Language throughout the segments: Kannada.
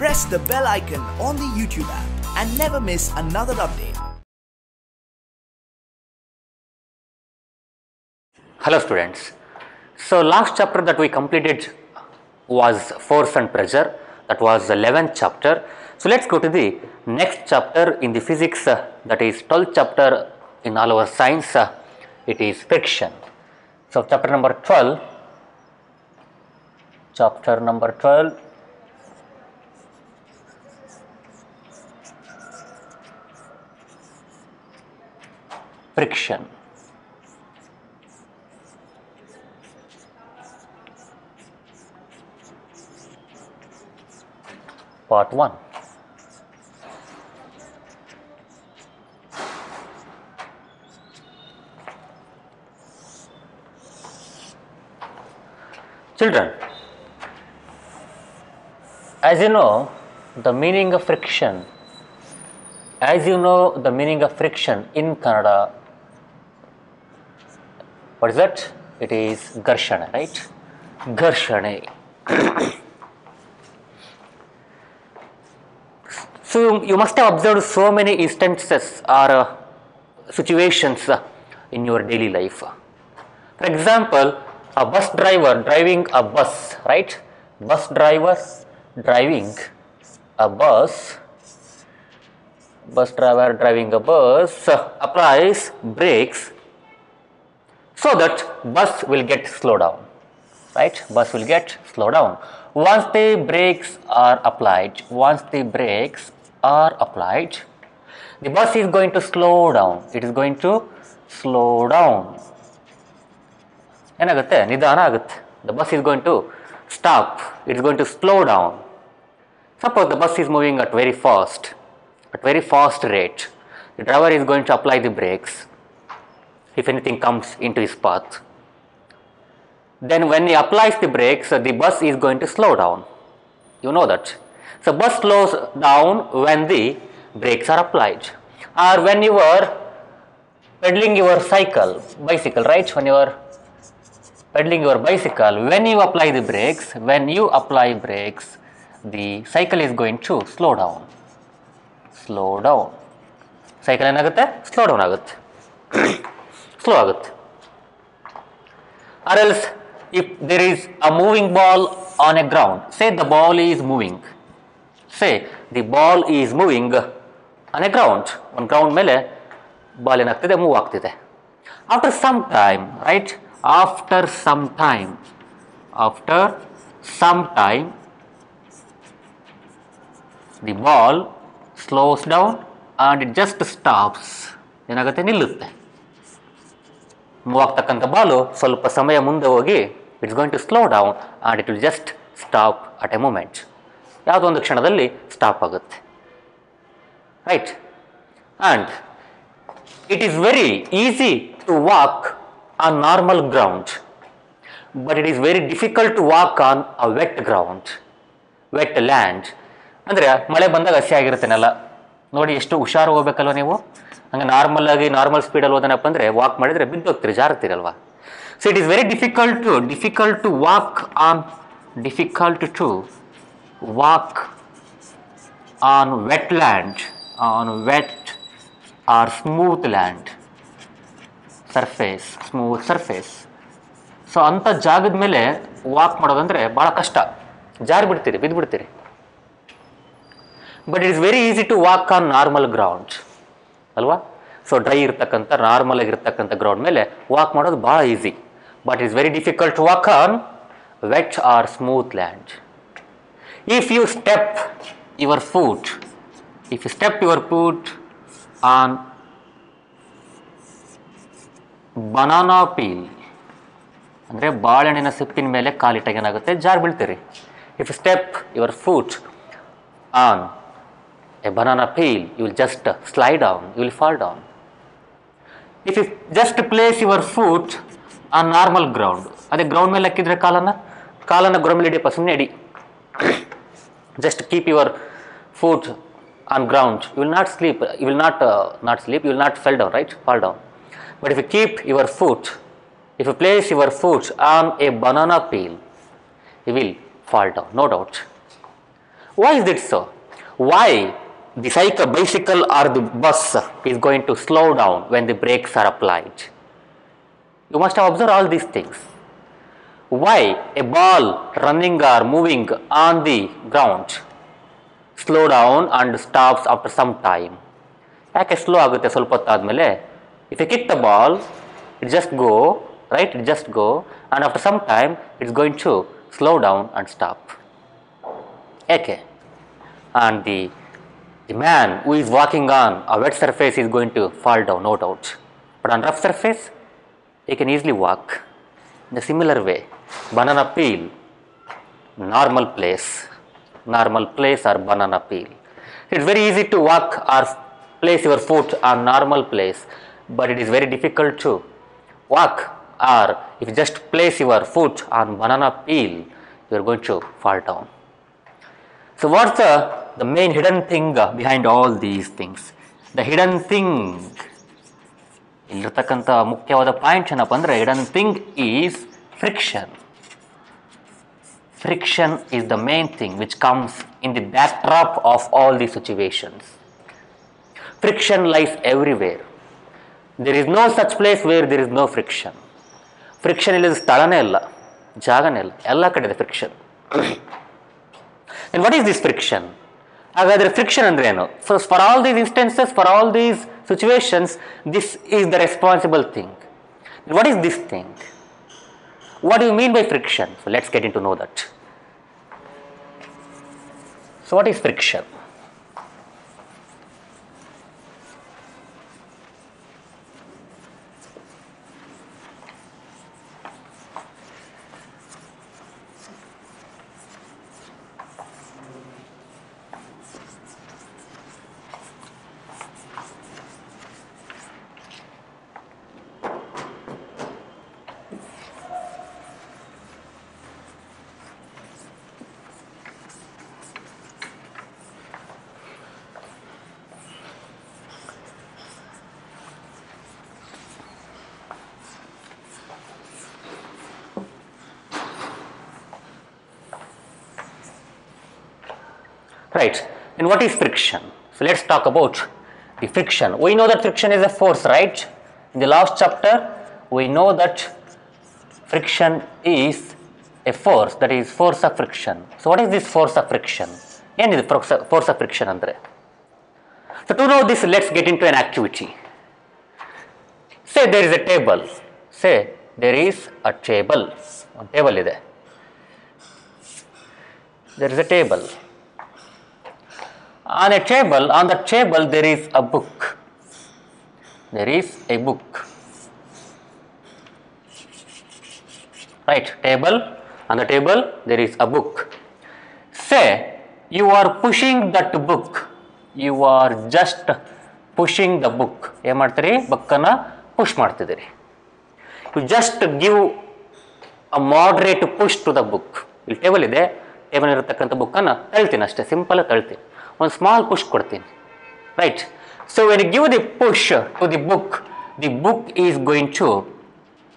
press the bell icon on the YouTube app and never miss another update. Hello students. So last chapter that we completed was force and pressure. That was the 11th chapter. So let's go to the next chapter in the physics, that is 12th chapter in all our science. It is friction. So chapter number 12. Chapter number 12. Friction. Part 1. Children, as you know the meaning of friction, in Kannada, what is that? It is Gharshane, right? Gharshane. So you must have observed so many instances or situations in your daily life. For example, a bus driver driving a bus, right? Bus driver driving a bus. Bus driver driving a bus applies brakes so that bus will get slow down, right? Bus will get slow down. Once the brakes are applied, the bus is going to slow down. It is going to slow down. ಏನಾಗುತ್ತೆ? ನಿಧಾನ ಆಗುತ್ತೆ. The bus is going to stop. It is going to slow down. Suppose the bus is moving at very fast rate. The driver is going to apply the brakes if anything comes into his path. Then when he applies the brakes, the bus is going to slow down. You know that. So bus slows down when the brakes are applied. Or when you are pedaling your bicycle, right? When you are pedaling your bicycle, when you apply brakes, the cycle is going to slow down. Cycle ಏನಾಗುತ್ತೆ? Slow down ಆಗುತ್ತೆ. Slow ಆಗುತ್ತೆ. Or else if there is a moving ball on a ground, say the ball is moving on a ground, on ground ಮೇಲೆ ಬಾಲ್ ಏನಾಗ್ತಿದೆ? ಮೂವ್ ಆಗ್ತಿದೆ. After some time, right? After some time the ball slows down and it just stops. ಏನಾಗುತ್ತೆ? ನಿಲ್ಲುತ್ತೆ. ಮೂವ್ ಆಗ್ತಕ್ಕಂಥ ಬಾಲು ಸ್ವಲ್ಪ ಸಮಯ ಮುಂದೆ ಹೋಗಿ it's going to slow down and it will just stop at a moment. ಯಾವುದೋ ಒಂದು ಕ್ಷಣದಲ್ಲಿ ಸ್ಟಾಪ್ ಆಗುತ್ತೆ, right? And it is very easy to walk on normal ground, but it is very difficult to walk on a wet ground, wet land. ಅಂದರೆ ಮಳೆ ಬಂದಾಗ ಹಸಿ ಆಗಿರುತ್ತೆ ನೆಲ ನೋಡಿ, ಎಷ್ಟು ಹುಷಾರು ಹೋಗ್ಬೇಕಲ್ವ ನೀವು. ಹಂಗೆ ನಾರ್ಮಲ್ ಸ್ಪೀಡಲ್ಲಿ ಹೋದನಪ್ಪ ಅಂದರೆ ವಾಕ್ ಮಾಡಿದರೆ ಬಿದ್ದೋಗ್ತೀರಿ, ಜಾರುತ್ತೀರಲ್ವ. So it is very difficult to walk on wet land, wet or smooth land smooth surface. So ಅಂಥ ಜಾಗದ ಮೇಲೆ ವಾಕ್ ಮಾಡೋದಂದರೆ ಭಾಳ ಕಷ್ಟ, ಬಿದ್ದು ಬಿಡ್ತೀರಿ. But it is very easy to walk on normal ground ಅಲ್ವಾ? ಸೊ ಡ್ರೈ ಇರ್ತಕ್ಕಂಥ ನಾರ್ಮಲ್ ಆಗಿರ್ತಕ್ಕಂಥ ಗ್ರೌಂಡ್ ಮೇಲೆ ವಾಕ್ ಮಾಡೋದು ಭಾಳ easy. But it is very difficult to walk on wet or smooth land. If you step your foot on banana peel, ಅಂದರೆ ಬಾಳೆಹಣ್ಣಿನ ಸಿಪ್ಪಿನ ಮೇಲೆ ಕಾಲಿಟ್ಟಾಗ ಏನಾಗುತ್ತೆ? ಬೀಳ್ತೀರಿ. If step your foot on a banana peel, you will just slide down, you will fall down. If you just place your foot on normal ground, ಅದೇ ಗ್ರೌಂಡ್ ಮೇಲೆ ಹಾಕಿದ್ರೆ ಕಾಲನ್ನು ಗ್ರೌಂಡ್ ಮೇಲೆ ಇಡಿಯಪ್ಪ, ಸುಮ್ಮನೆ ಇಡಿ. Just keep your foot on ground, you will not sleep, you will not fall down, right? Fall down. But if you keep your foot, if you place your foot on a banana peel, you will fall down, no doubt. Why is it so? Why the bicycle or the bus is going to slow down when the brakes are applied? You must have observed all these things. Why a ball running or moving on the ground slow down and stops after some time? ಯಾಕೆ ಸ್ಲೋ ಆಗುತ್ತೆ ಸ್ವಲ್ಪ ಹೊತ್ತಾದ್ಮೇಲೆ? If you kick the ball, it just go, right? It just go, and after some time it's going to slow down and stop. Okay. And the man who is walking on a wet surface is going to fall down, no doubt. But on rough surface, he can easily walk. In a similar way, banana peel, normal place or banana peel. It's very easy to walk or place your foot on normal place, but it is very difficult to walk, or if you just place your foot on banana peel, you are going to fall down. So what's the main hidden thing behind all these things? The hidden thing, ಇಲ್ಲಿರ್ತಕ್ಕಂಥ ಮುಖ್ಯವಾದ ಪಾಯಿಂಟ್ ಏನಪ್ಪ ಅಂದರೆ, hidden thing is friction. Friction is the main thing which comes in the backdrop of all these situations. Friction lies everywhere. There is no such place where there is no friction. Friction ಇಲ್ಲದ ಸ್ಥಳನೇ ಇಲ್ಲ, ಜಾಗನೇ ಇಲ್ಲ, ಎಲ್ಲ ಕಡೆ ಇದೆ friction. And what is this friction? ಹಾಗಾದರೆ ಫ್ರಿಕ್ಷನ್ ಅಂದ್ರೆ ಏನು? For all these instances, for all these situations, this is the responsible thing. And what is this thing? What do you mean by friction? So let's get into know that. So what is friction? Right. And what is friction? So let's talk about the friction. We know that friction is a force, right? In the last chapter, we know that friction is a force, that is force of friction. So what is this force of friction? What is the force of friction andre? So to know this, let's get into an activity. Say there is a table. Say there is a table. One table is there. There is a table. On the table there is a book. There is a book. Right, table. On the table there is a book. Say you are pushing that book. You are just pushing the book. ಏನು ಮಾಡ್ತೀರಿ? ಬುಕ್ಕನ್ನು ಪುಷ್ ಮಾಡ್ತಿದ್ದೀರಿ. You just give a moderate push to the book. ಇಲ್ಲಿ ಟೇಬಲ್ ಇದೆ, ಟೇಬಲ್ ಇರತಕ್ಕಂಥ ಬುಕ್ಕನ್ನು ತಳ್ತೀನಿ ಅಷ್ಟೇ, ಸಿಂಪಲ್ ತಳ್ತೀನಿ. One small push ಕೊಡ್ತೀನಿ, right? So when you give the push to the book is going to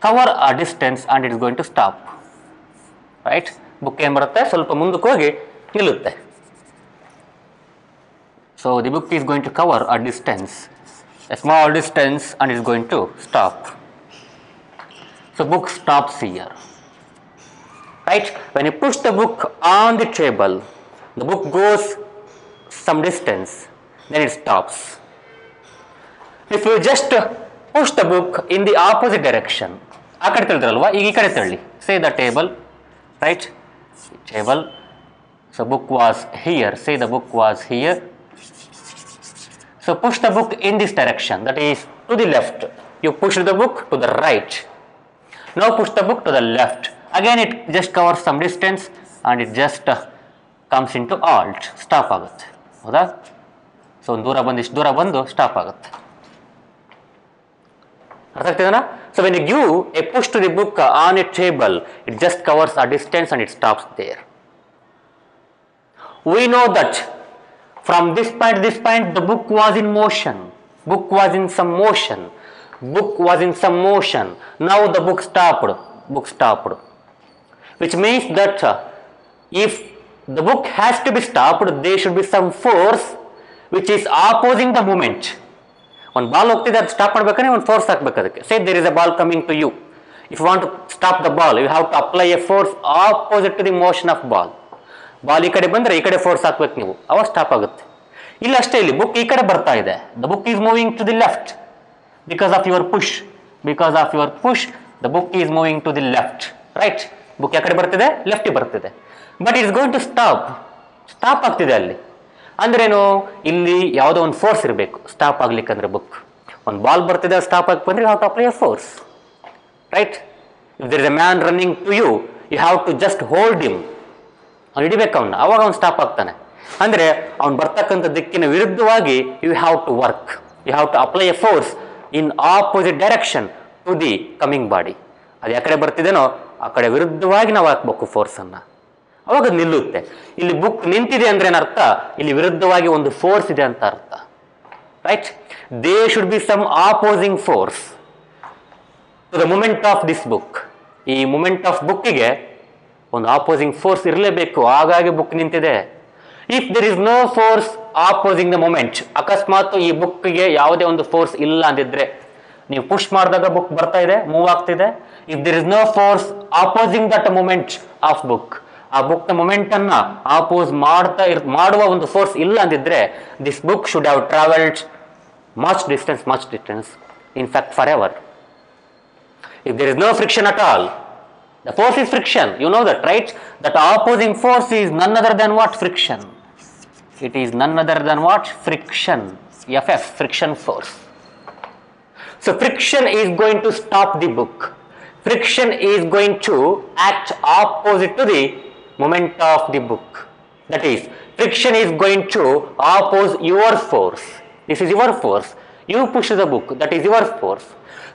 cover a distance and it is going to stop, right? Book ಏನು ಬರುತ್ತೆ, ಸ್ವಲ್ಪ ಮುಂದಕ್ಕೆ ಹೋಗಿ ನಿಲ್ಲುತ್ತೆ. So the book is going to cover a distance, a small distance, and is going to stop. So book stops here, right? When you push the book on the table, the book goes some distance, then it stops. If you just push the book in the opposite direction, ಆ ಕಡೆ ತಳ್ಳಿದ್ರಲ್ವಾ, ಈಗ ಈ ಕಡೆ ತಳ್ಳಿ. Say the table, right? Table. So book was here. Say the book was here. So push the book in this direction, that is to the left. You push the book to the right. Now push the book to the left. Again it just covers some distance and it just comes into halt. Stop ಆಗುತ್ತೆ. ಹೌದಾ? ಸೊ ಒಂದು ದೂರ ಬಂದು ಇಷ್ಟು ದೂರ ಬಂದು ಸ್ಟಾಪ್ ಆಗುತ್ತೆ. ಅರ್ಥ ಆಗ್ತಿದೆನಾ? So when you give a push to the book on a table, it just covers a distance and it stops there. We know that from this point the book was in motion. Book was in some motion. Now the book stopped. Which means that if the book has to be stopped. There should be some force which is opposing the movement. ಒಂದು ಬಾಲ್ ಹೋಗ್ತಿದೆ, ಅದು ಸ್ಟಾಪ್ ಮಾಡ್ಬೇಕಂದ್ರೆ ಒಂದು ಫೋರ್ಸ್ ಹಾಕ್ಬೇಕು ಅದಕ್ಕೆ. Say there is a ball coming to you. If you want to stop the ball, you have to apply a force opposite to the motion of ball. Ball ಈ ಕಡೆ ಬಂದರೆ ಈ ಕಡೆ ಫೋರ್ಸ್ ಹಾಕ್ಬೇಕು ನೀವು, ಅವಾಗ ಸ್ಟಾಪ್ ಆಗುತ್ತೆ. ಇಲ್ಲ ಅಷ್ಟೇ, ಇಲ್ಲಿ ಬುಕ್ ಈ ಕಡೆ ಬರ್ತಾ ಇದೆ. The book is moving to the left because of your push. Because of your push the book is moving to the left. Right, book ಯಾವ ಕಡೆ ಬರ್ತಿದೆ? ಲೆಫ್ಟಿಗೆ ಬರ್ತಿದೆ. But it's going to stop ಆಗ್ತಿದೆ ಅಲ್ಲಿ. ಅಂದ್ರೇನು? ಇಲ್ಲಿ ಯಾವುದೋ ಒಂದು ಫೋರ್ಸ್ ಇರಬೇಕು ಸ್ಟಾಪ್ ಆಗ್ಲಿಕ್ಕಂದ್ರೆ. ಬುಕ್ ಒಂದು ಬಾಲ್ ಬರ್ತಿದೆ, ಸ್ಟಾಪ್ ಆಗಿ ಬಂದ್ರೆ you have to apply a force. Right, if there is a man running to you, you have to just hold him. ಅವ್ನು ಹಿಡಿಬೇಕು ಅವನ್ನ, ಅವಾಗ ಅವ್ನು ಸ್ಟಾಪ್ ಆಗ್ತಾನೆ. ಅಂದರೆ ಅವ್ನು ಬರ್ತಕ್ಕಂಥ ದಿಕ್ಕಿನ ವಿರುದ್ಧವಾಗಿ you have to work. You have to apply a force in opposite direction to the coming body. ಅದು ಯಾವ ಕಡೆ ಬರ್ತಿದೇನೋ ಆ ಕಡೆ ವಿರುದ್ಧವಾಗಿ ನಾವು ಹಾಕ್ಬೇಕು ಫೋರ್ಸನ್ನು, ಅವಾಗ ನಿಲ್ಲುತ್ತೆ. ಇಲ್ಲಿ ಬುಕ್ ನಿಂತಿದೆ ಅಂದ್ರೆ ಏನರ್ಥ? ಇಲ್ಲಿ ವಿರುದ್ಧವಾಗಿ ಒಂದು ಫೋರ್ಸ್ ಇದೆ ಅಂತ ಅರ್ಥ. Right, they should be some opposing force to the movement of this book. ಈ ಮೂಮೆಂಟ್ ಆಫ್ ಬುಕ್ಕಿಗೆ ಒಂದು ಆಪೋಸಿಂಗ್ ಫೋರ್ಸ್ ಇರಲೇಬೇಕು, ಹಾಗಾಗಿ ಬುಕ್ ನಿಂತಿದೆ. If there is no force opposing the movement, ಅಕಸ್ಮಾತ್ ಈ ಬುಕ್ಗೆ ಯಾವುದೇ ಒಂದು ಫೋರ್ಸ್ ಇಲ್ಲ ಅಂದಿದ್ರೆ, ನೀವು ಪುಷ್ ಮಾಡಿದಾಗ ಬುಕ್ ಬರ್ತಾ ಇದೆ, ಮೂವ್ ಆಗ್ತಿದೆ. If there is no force opposing that movement of book, ಆ ಬುಕ್ ನ ಮೂಮೆಂಟ್ ಅನ್ನ ಆಪೋಸ್ ಮಾಡುವ ಒಂದು ಫೋರ್ಸ್ ಇಲ್ಲ ಅಂದಿದ್ರೆ, this book should have travelled much distance, in fact forever. If there is no friction at all, the force is friction. You know that, right? That opposing force is none other than what? Friction. It is none other than what? Friction. FF, friction force. So friction is going to stop the book. Friction is going to act opposite to the moment of the book. That is, friction is going to oppose your force. This is your force. You push the book. That is your force.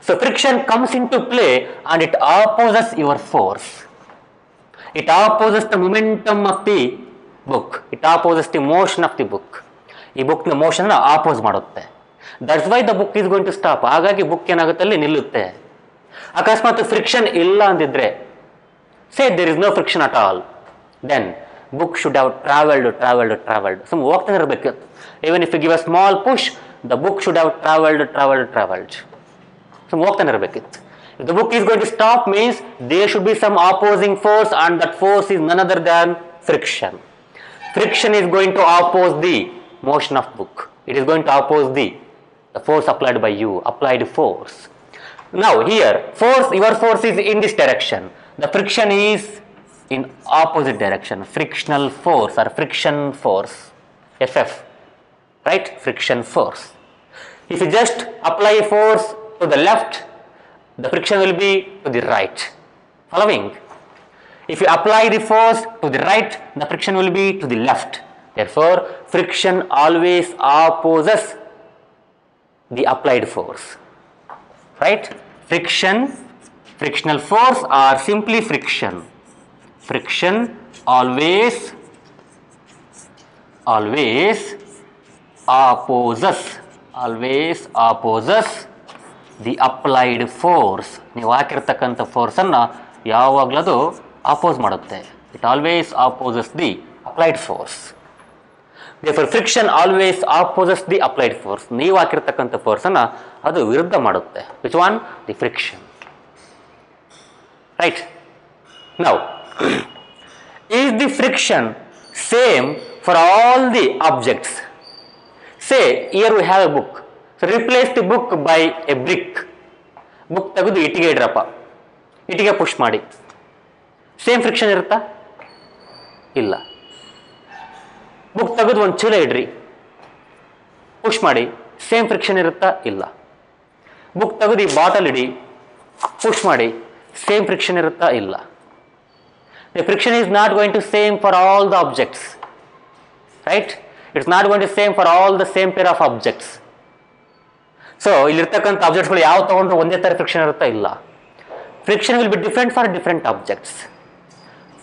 So friction comes into play and it opposes your force. It opposes the momentum of the book. It opposes the motion of the book. ಈ ಬುಕ್ನ ಮೋಷನ್ನ ಆಪೋಸ್ ಮಾಡುತ್ತೆ. That's why the book is going to stop. ಹಾಗಾಗಿ ಬುಕ್ ಏನಾಗುತ್ತೆ ಅಲ್ಲಿ ನಿಲ್ಲುತ್ತೆ. ಅಕಸ್ಮಾತ್ ಫ್ರಿಕ್ಷನ್ ಇಲ್ಲ ಅಂದಿದ್ರೆ, say there is no friction at all, then book should have traveled. So ಹೋಗ್ತಾನೆ ಇರಬೇಕು. Even if you give a small push, the book should have traveled. So ಹೋಗ್ತಾನೆ ಇರಬೇಕಿತ್ತು. If the book is going to stop means there should be some opposing force, and that force is none other than friction. Friction is going to oppose the motion of book. It is going to oppose the force applied by you, applied force. Now here, your force is in this direction. The friction is in opposite direction. Frictional force or friction force, FF, right? Friction force. If you just apply a force to the left, the friction will be to the right. Following? If you apply the force to the right, the friction will be to the left. Therefore, friction always opposes the applied force. Right? Frictional force or simply friction. Friction always opposes the applied force. ನೀವು ಹಾಕಿರ್ತಕ್ಕಂಥ ಫೋರ್ಸನ್ನು ಯಾವಾಗಲೂ ಅದು ಆಪೋಸ್ ಮಾಡುತ್ತೆ. It always opposes the applied force. Therefore, friction always opposes the applied force. ನೀವು ಹಾಕಿರ್ತಕ್ಕಂಥ ಫೋರ್ಸನ್ನು ಅದು ವಿರುದ್ಧ ಮಾಡುತ್ತೆ. Which one? The friction. Right? Now, is the friction same for all the objects? Say, here we have a book. So replace the book by a brick. Book ತೆಗೆದು ಇಟ್ಟಿಗೆ ಇಡ್ರಪ್ಪ, ಇಟ್ಟಿಗೆ ಪುಷ್ ಮಾಡಿ, ಸೇಮ್ ಫ್ರಿಕ್ಷನ್ ಇರುತ್ತಾ? ಇಲ್ಲ. ಬುಕ್ ತೆಗೆದು ಒಂದು ಚೀಲ ಇಡ್ರಿ, ಪುಷ್ ಮಾಡಿ, ಸೇಮ್ ಫ್ರಿಕ್ಷನ್ ಇರುತ್ತಾ? ಇಲ್ಲ. ಬುಕ್ ತೆಗೆದು ಈ ಬಾಟಲ್ ಇಡಿ, ಪುಷ್ ಮಾಡಿ, ಸೇಮ್ ಫ್ರಿಕ್ಷನ್ ಇರುತ್ತಾ? ಇಲ್ಲ. The friction is not going to same for all the objects, right? It's not going to same for all the same pair of objects. So ಇಲ್ಲಿರ್ತಕ್ಕಂಥ ಆಬ್ಜೆಕ್ಟ್ಸ್ಗಳು ಯಾವ ತಗೊಂಡ್ರು ಒಂದೇ ಥರ ಫ್ರಿಕ್ಷನ್ ಇರುತ್ತಾ? ಇಲ್ಲ. Friction will be different for different objects.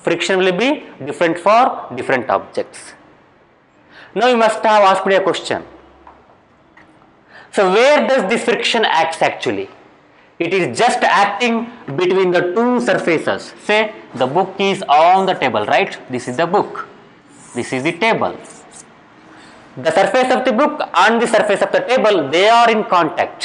Friction will be different for different objects. Now you must have asked me a question. So where does this friction act actually? It is just acting between the two surfaces. Say the book is on the table, right? This is the book. This is the table. The surface of the book and the surface of the table, they are in contact.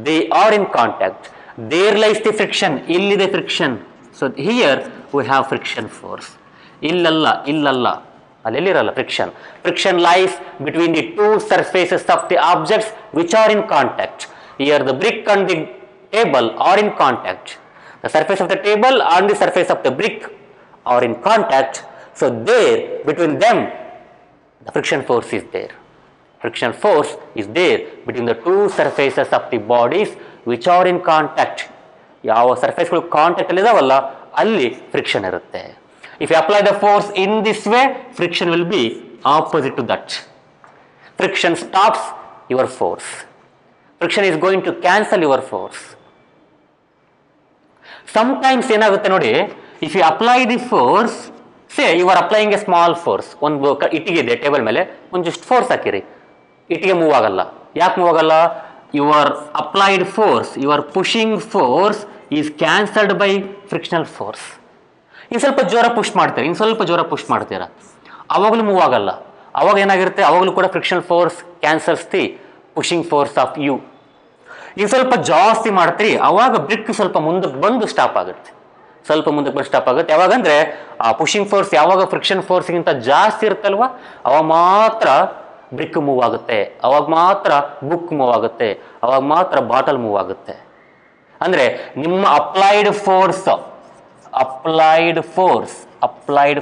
They are in contact. There lies the friction. Illide friction. So here we have friction force. Illalla. Alliralla friction. Friction lies between the two surfaces of the objects which are in contact. Here the brick and the table are in contact. The surface of the table and the surface of the brick are in contact. So there, between them, the friction force is there. Friction force is there between the two surfaces of the bodies which are in contact. ಯಾವ ಸರ್ಫೇಸ್ಗಳು ಕಾಂಟ್ಯಾಕ್ಟ್ ಅಲ್ಲಿ ಇದಾವಲ್ಲ ಅಲ್ಲಿ ಫ್ರಿಕ್ಷನ್ ಇರುತ್ತೆ. If you apply the force in this way, friction will be opposite to that. Friction stops your force. Friction is going to cancel your force. Sometimes ಏನಾಗುತ್ತೆ ನೋಡಿ, if you apply the force, say you are applying a small force, ಒಂದು ಇಟ್ಟಿಗೆ ಇದೆ ಟೇಬಲ್ ಮೇಲೆ, ಒಂದಿಷ್ಟು ಫೋರ್ಸ್ ಹಾಕಿರಿ, ಇಟ್ಟಿಗೆ ಮೂವ್ ಆಗಲ್ಲ. ಯಾಕೆ ಮೂವ್ ಆಗಲ್ಲ? Your applied force, your pushing force is cancelled by frictional force. ಇನ್ನು ಸ್ವಲ್ಪ ಜೋರ ಪುಷ್ ಮಾಡ್ತೀರಾ, ಇನ್ನು ಸ್ವಲ್ಪ ಜೋರ ಪುಷ್ ಮಾಡ್ತೀರಾ, ಅವಾಗಲೂ ಮೂವ್ ಆಗಲ್ಲ. ಅವಾಗ ಏನಾಗಿರುತ್ತೆ, ಅವಾಗಲೂ ಕೂಡ frictional force cancels the pushing force of you. ಇನ್ನು ಸ್ವಲ್ಪ ಜಾಸ್ತಿ ಮಾಡ್ತೀರಿ, ಅವಾಗ ಬ್ರಿಕ್ ಸ್ವಲ್ಪ ಮುಂದಕ್ಕೆ ಬಂದು ಸ್ಟಾಪ್ ಆಗುತ್ತೆ. ಸ್ವಲ್ಪ ಮುಂದಕ್ಕೆ ಬಂದು ಸ್ಟಾಪ್ ಆಗುತ್ತೆ. ಯಾವಾಗಂದ್ರೆ ಆ ಪುಷಿಂಗ್ ಫೋರ್ಸ್ ಯಾವಾಗ ಫ್ರಿಕ್ಷನ್ ಫೋರ್ಸ್ಗಿಂತ ಜಾಸ್ತಿ ಇರುತ್ತಲ್ವ, ಅವಾಗ ಮಾತ್ರ ಬ್ರಿಕ್ ಮೂವ್ ಆಗುತ್ತೆ, ಅವಾಗ ಮಾತ್ರ ಬುಕ್ ಮೂವ್ ಆಗುತ್ತೆ, ಅವಾಗ ಮಾತ್ರ ಬಾಟಲ್ ಮೂವ್ ಆಗುತ್ತೆ. ಅಂದರೆ ನಿಮ್ಮ ಅಪ್ಲೈಡ್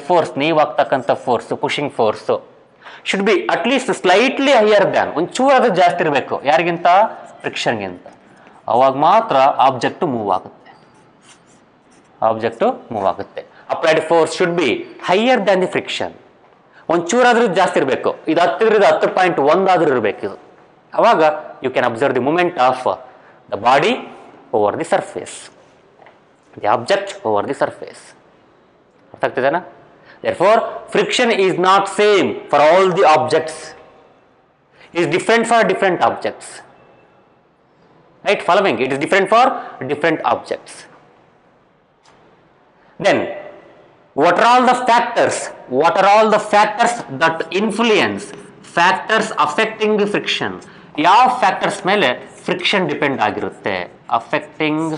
ಫೋರ್ಸ್ ನೀವು ಆಗ್ತಕ್ಕಂಥ force, pushing force should be at least slightly higher than, ಒಂಚೂರು ಅದು ಜಾಸ್ತಿ ಇರಬೇಕು. ಯಾರಿಗಿಂತ? ಫ್ರಿಕ್ಷನ್ಗಿಂತ. ಅವಾಗ ಮಾತ್ರ ಆಬ್ಜೆಕ್ಟು ಮೂವ್ ಆಗುತ್ತೆ. Applied force should be higher than the friction. ಒಂಚೂರಾದ್ರೂ ಜಾಸ್ತಿ ಇರಬೇಕು. ಇದು 10.1 ಆದ್ರೂ ಇರಬೇಕು ಇದು. ಅವಾಗ you can observe the movement of the body over the surface, the object over the surface. ಅರ್ಥ ಆಗ್ತಿದೆನಾ? Therefore, friction is not same for all the objects. It is different for different objects. Right? Following, it is different for different objects. Then, what are all the factors? What are all the factors that influence? Factors affecting the friction. ಯಾವ ಫ್ಯಾಕ್ಟರ್ಸ್ ಮೇಲೆ ಫ್ರಿಕ್ಷನ್ ಡಿಪೆಂಡ್ ಆಗಿರುತ್ತೆ? Affecting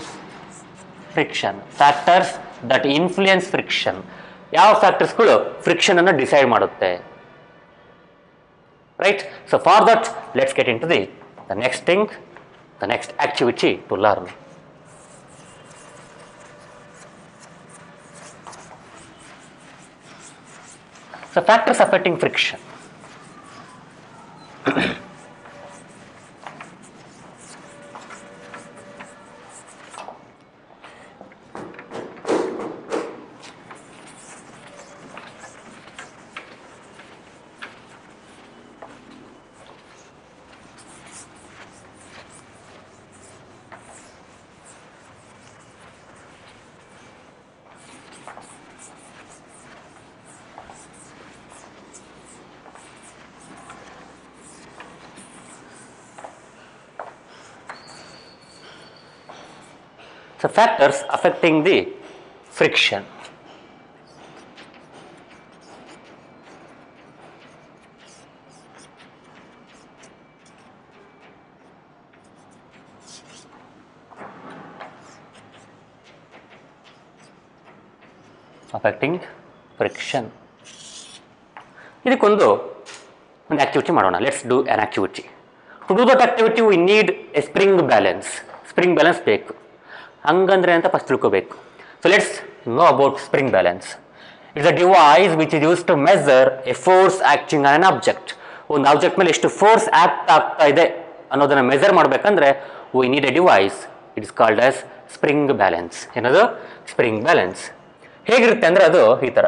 friction. Factors that influence friction. ಯಾವ ಫ್ಯಾಕ್ಟರ್ಸ್ಗಳು ಫ್ರಿಕ್ಷನ್ ಅನ್ನು ಡಿಸೈಡ್ ಮಾಡುತ್ತೆ? Right. So for that let's get into the next thing, the next activity to learn. So factors affecting friction. So factors affecting the friction. Affecting friction. ಇದಕ್ಕೊಂದು ಆಕ್ಟಿವಿಟಿ ಮಾಡೋಣ. Let's do an activity. To do that activity we need a spring balance. Spring balance ಬೇಕು. ಹಂಗಂದ್ರೆ ಅಂತ ಫಸ್ಟ್ ತಿಳ್ಕೋಬೇಕು. So let's know about spring balance. It's a device which is use to measure a force acting on an object. ಒಂದು ಆಬ್ಜೆಕ್ಟ್ ಮೇಲೆ ಎಷ್ಟು ಫೋರ್ಸ್ ಆಕ್ಟ್ ಆಗ್ತಾ ಇದೆ ಅನ್ನೋದನ್ನು ಮೆಜರ್ ಮಾಡಬೇಕಂದ್ರೆ we need a device. It is called as spring balance. ಏನದು? Spring balance. ಹೇಗಿರುತ್ತೆ ಅಂದರೆ ಅದು ಈ ಥರ.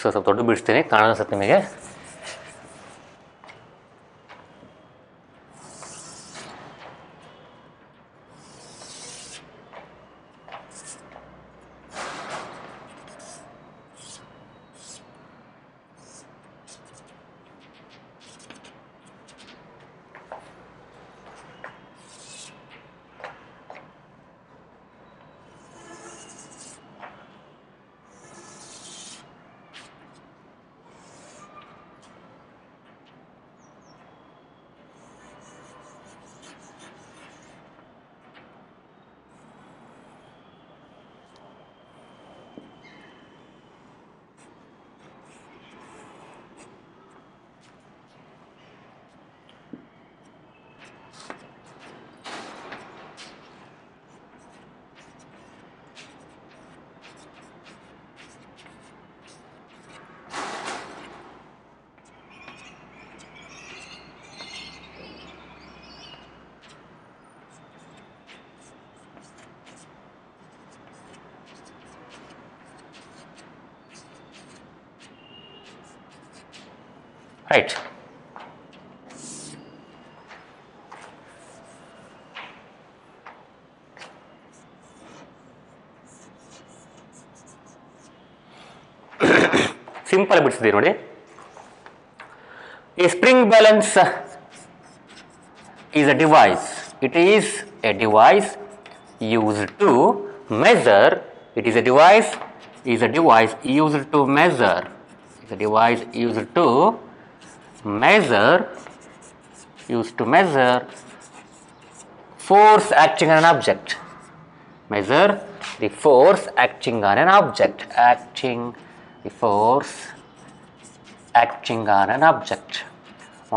ಸ್ವಲ್ಪ ದೊಡ್ಡ ಬಿಡಿಸ್ತೀನಿ, ಕಾಣ ಅನ್ಸುತ್ತೆ ನಿಮಗೆ. ರೈಟ್. ಸಿಂಪಲ್ ಬಿಡಿಸಿದ್ದೀವಿ ನೋಡಿ. A spring balance is a device. It is a device used to measure. It is a device. Is a device used to measure. Is a device used to measure. Used to measure force acting on an object. Measure the force acting on an object. Acting the force acting on an object.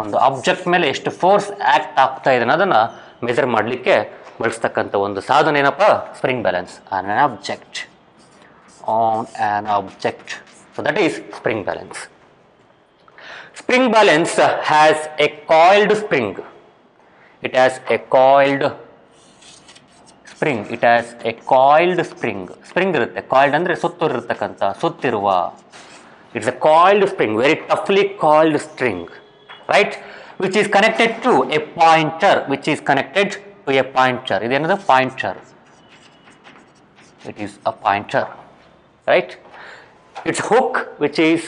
ಒಂದು ಆಬ್ಜೆಕ್ಟ್ ಮೇಲೆ ಎಷ್ಟು ಫೋರ್ಸ್ ಆಕ್ಟ್ ಆಗ್ತಾ ಇದೆ ಅನ್ನೋದನ್ನು ಮೆಜರ್ ಮಾಡಲಿಕ್ಕೆ ಬಳಸ್ತಕ್ಕಂಥ ಒಂದು ಸಾಧನ ಏನಪ್ಪ? Spring balance on on object. On on object. So that is spring balance. Spring balance has a coiled spring. It has a coiled spring. It has a coiled spring. Spring ಇರುತ್ತೆ. Coiled ಅಂದರೆ ಸುತ್ತಿರತಕ್ಕಂಥ, ಸುತ್ತಿರುವ. It's a coiled spring, very toughly coiled string, right? Which is connected to a pointer. Which is connected to a pointer. ಇದೇನದು? Pointer. It is a pointer, right? Its hook, which is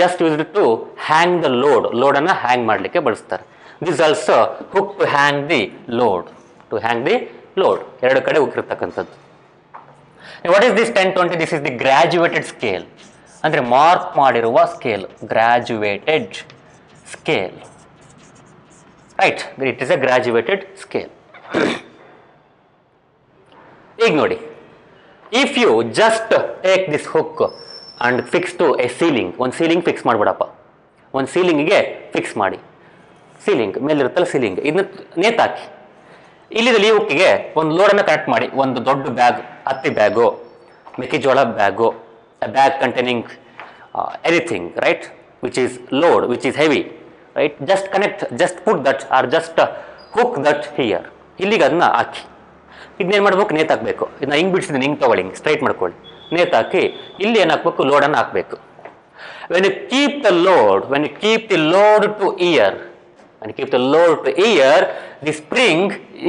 just used to hang the load. Load ಅನ್ನು hang ಮಾಡಲಿಕ್ಕೆ ಬಳಸ್ತಾರೆ. This also hook to hang the load. To hang the load. ಎರಡು ಕಡೆ hook ಇರತಕ್ಕಂಥದ್ದು. What is this 1020? This is the graduated scale. ಅಂದರೆ ಮಾರ್ಕ್ ಮಾಡಿರುವ scale. Graduated scale. Right? It is a graduated scale. ಈಗ ನೋಡಿ. If you just take this hook and fix to a ceiling, ಒಂದು ಸೀಲಿಂಗ್ ಫಿಕ್ಸ್ ಮಾಡಿಬಿಡಪ್ಪ. ಒಂದು ಸೀಲಿಂಗಿಗೆ ಫಿಕ್ಸ್ ಮಾಡಿ. ಸೀಲಿಂಗ್ ಮೇಲಿರುತ್ತಲ್ಲ ಸೀಲಿಂಗ್, ಇದನ್ನ ನೇತಾಕಿ. ಇಲ್ಲಿದಲ್ಲಿ ಈ ಹುಕ್ಕಿಗೆ ಒಂದು ಲೋಡನ್ನು ಕನೆಕ್ಟ್ ಮಾಡಿ. ಒಂದು ದೊಡ್ಡ ಬ್ಯಾಗ್, ಹತ್ತಿ ಬ್ಯಾಗು, ಮೆಕ್ಕೆಜೋಳ bag, a bag containing anything, right, which is load, which is heavy, right? Just connect, just put that or just hook that here. ಇಲ್ಲಿಗೆ ಅದನ್ನ ಹಾಕಿ. ಇದನ್ನೇನು ಮಾಡ್ಬೇಕು? ನೇತಾಕಬೇಕು. ಇದನ್ನ ಹಿಂಗೆ ಬಿಡಿಸಿದ್ದೀನಿ, ಹಿಂಗೆ ತೊಗೊಳ್ಳಿ, ಹಿಂಗೆ ಸ್ಟ್ರೈಟ್ ಮಾಡ್ಕೊಳ್ಳಿ. ನೇತಾಕಿ ಇಲ್ಲಿ ಏನು ಹಾಕ್ಬೇಕು? ಲೋಡನ್ನು ಹಾಕಬೇಕು. When you keep the load to ear, when you keep the load to ear, the spring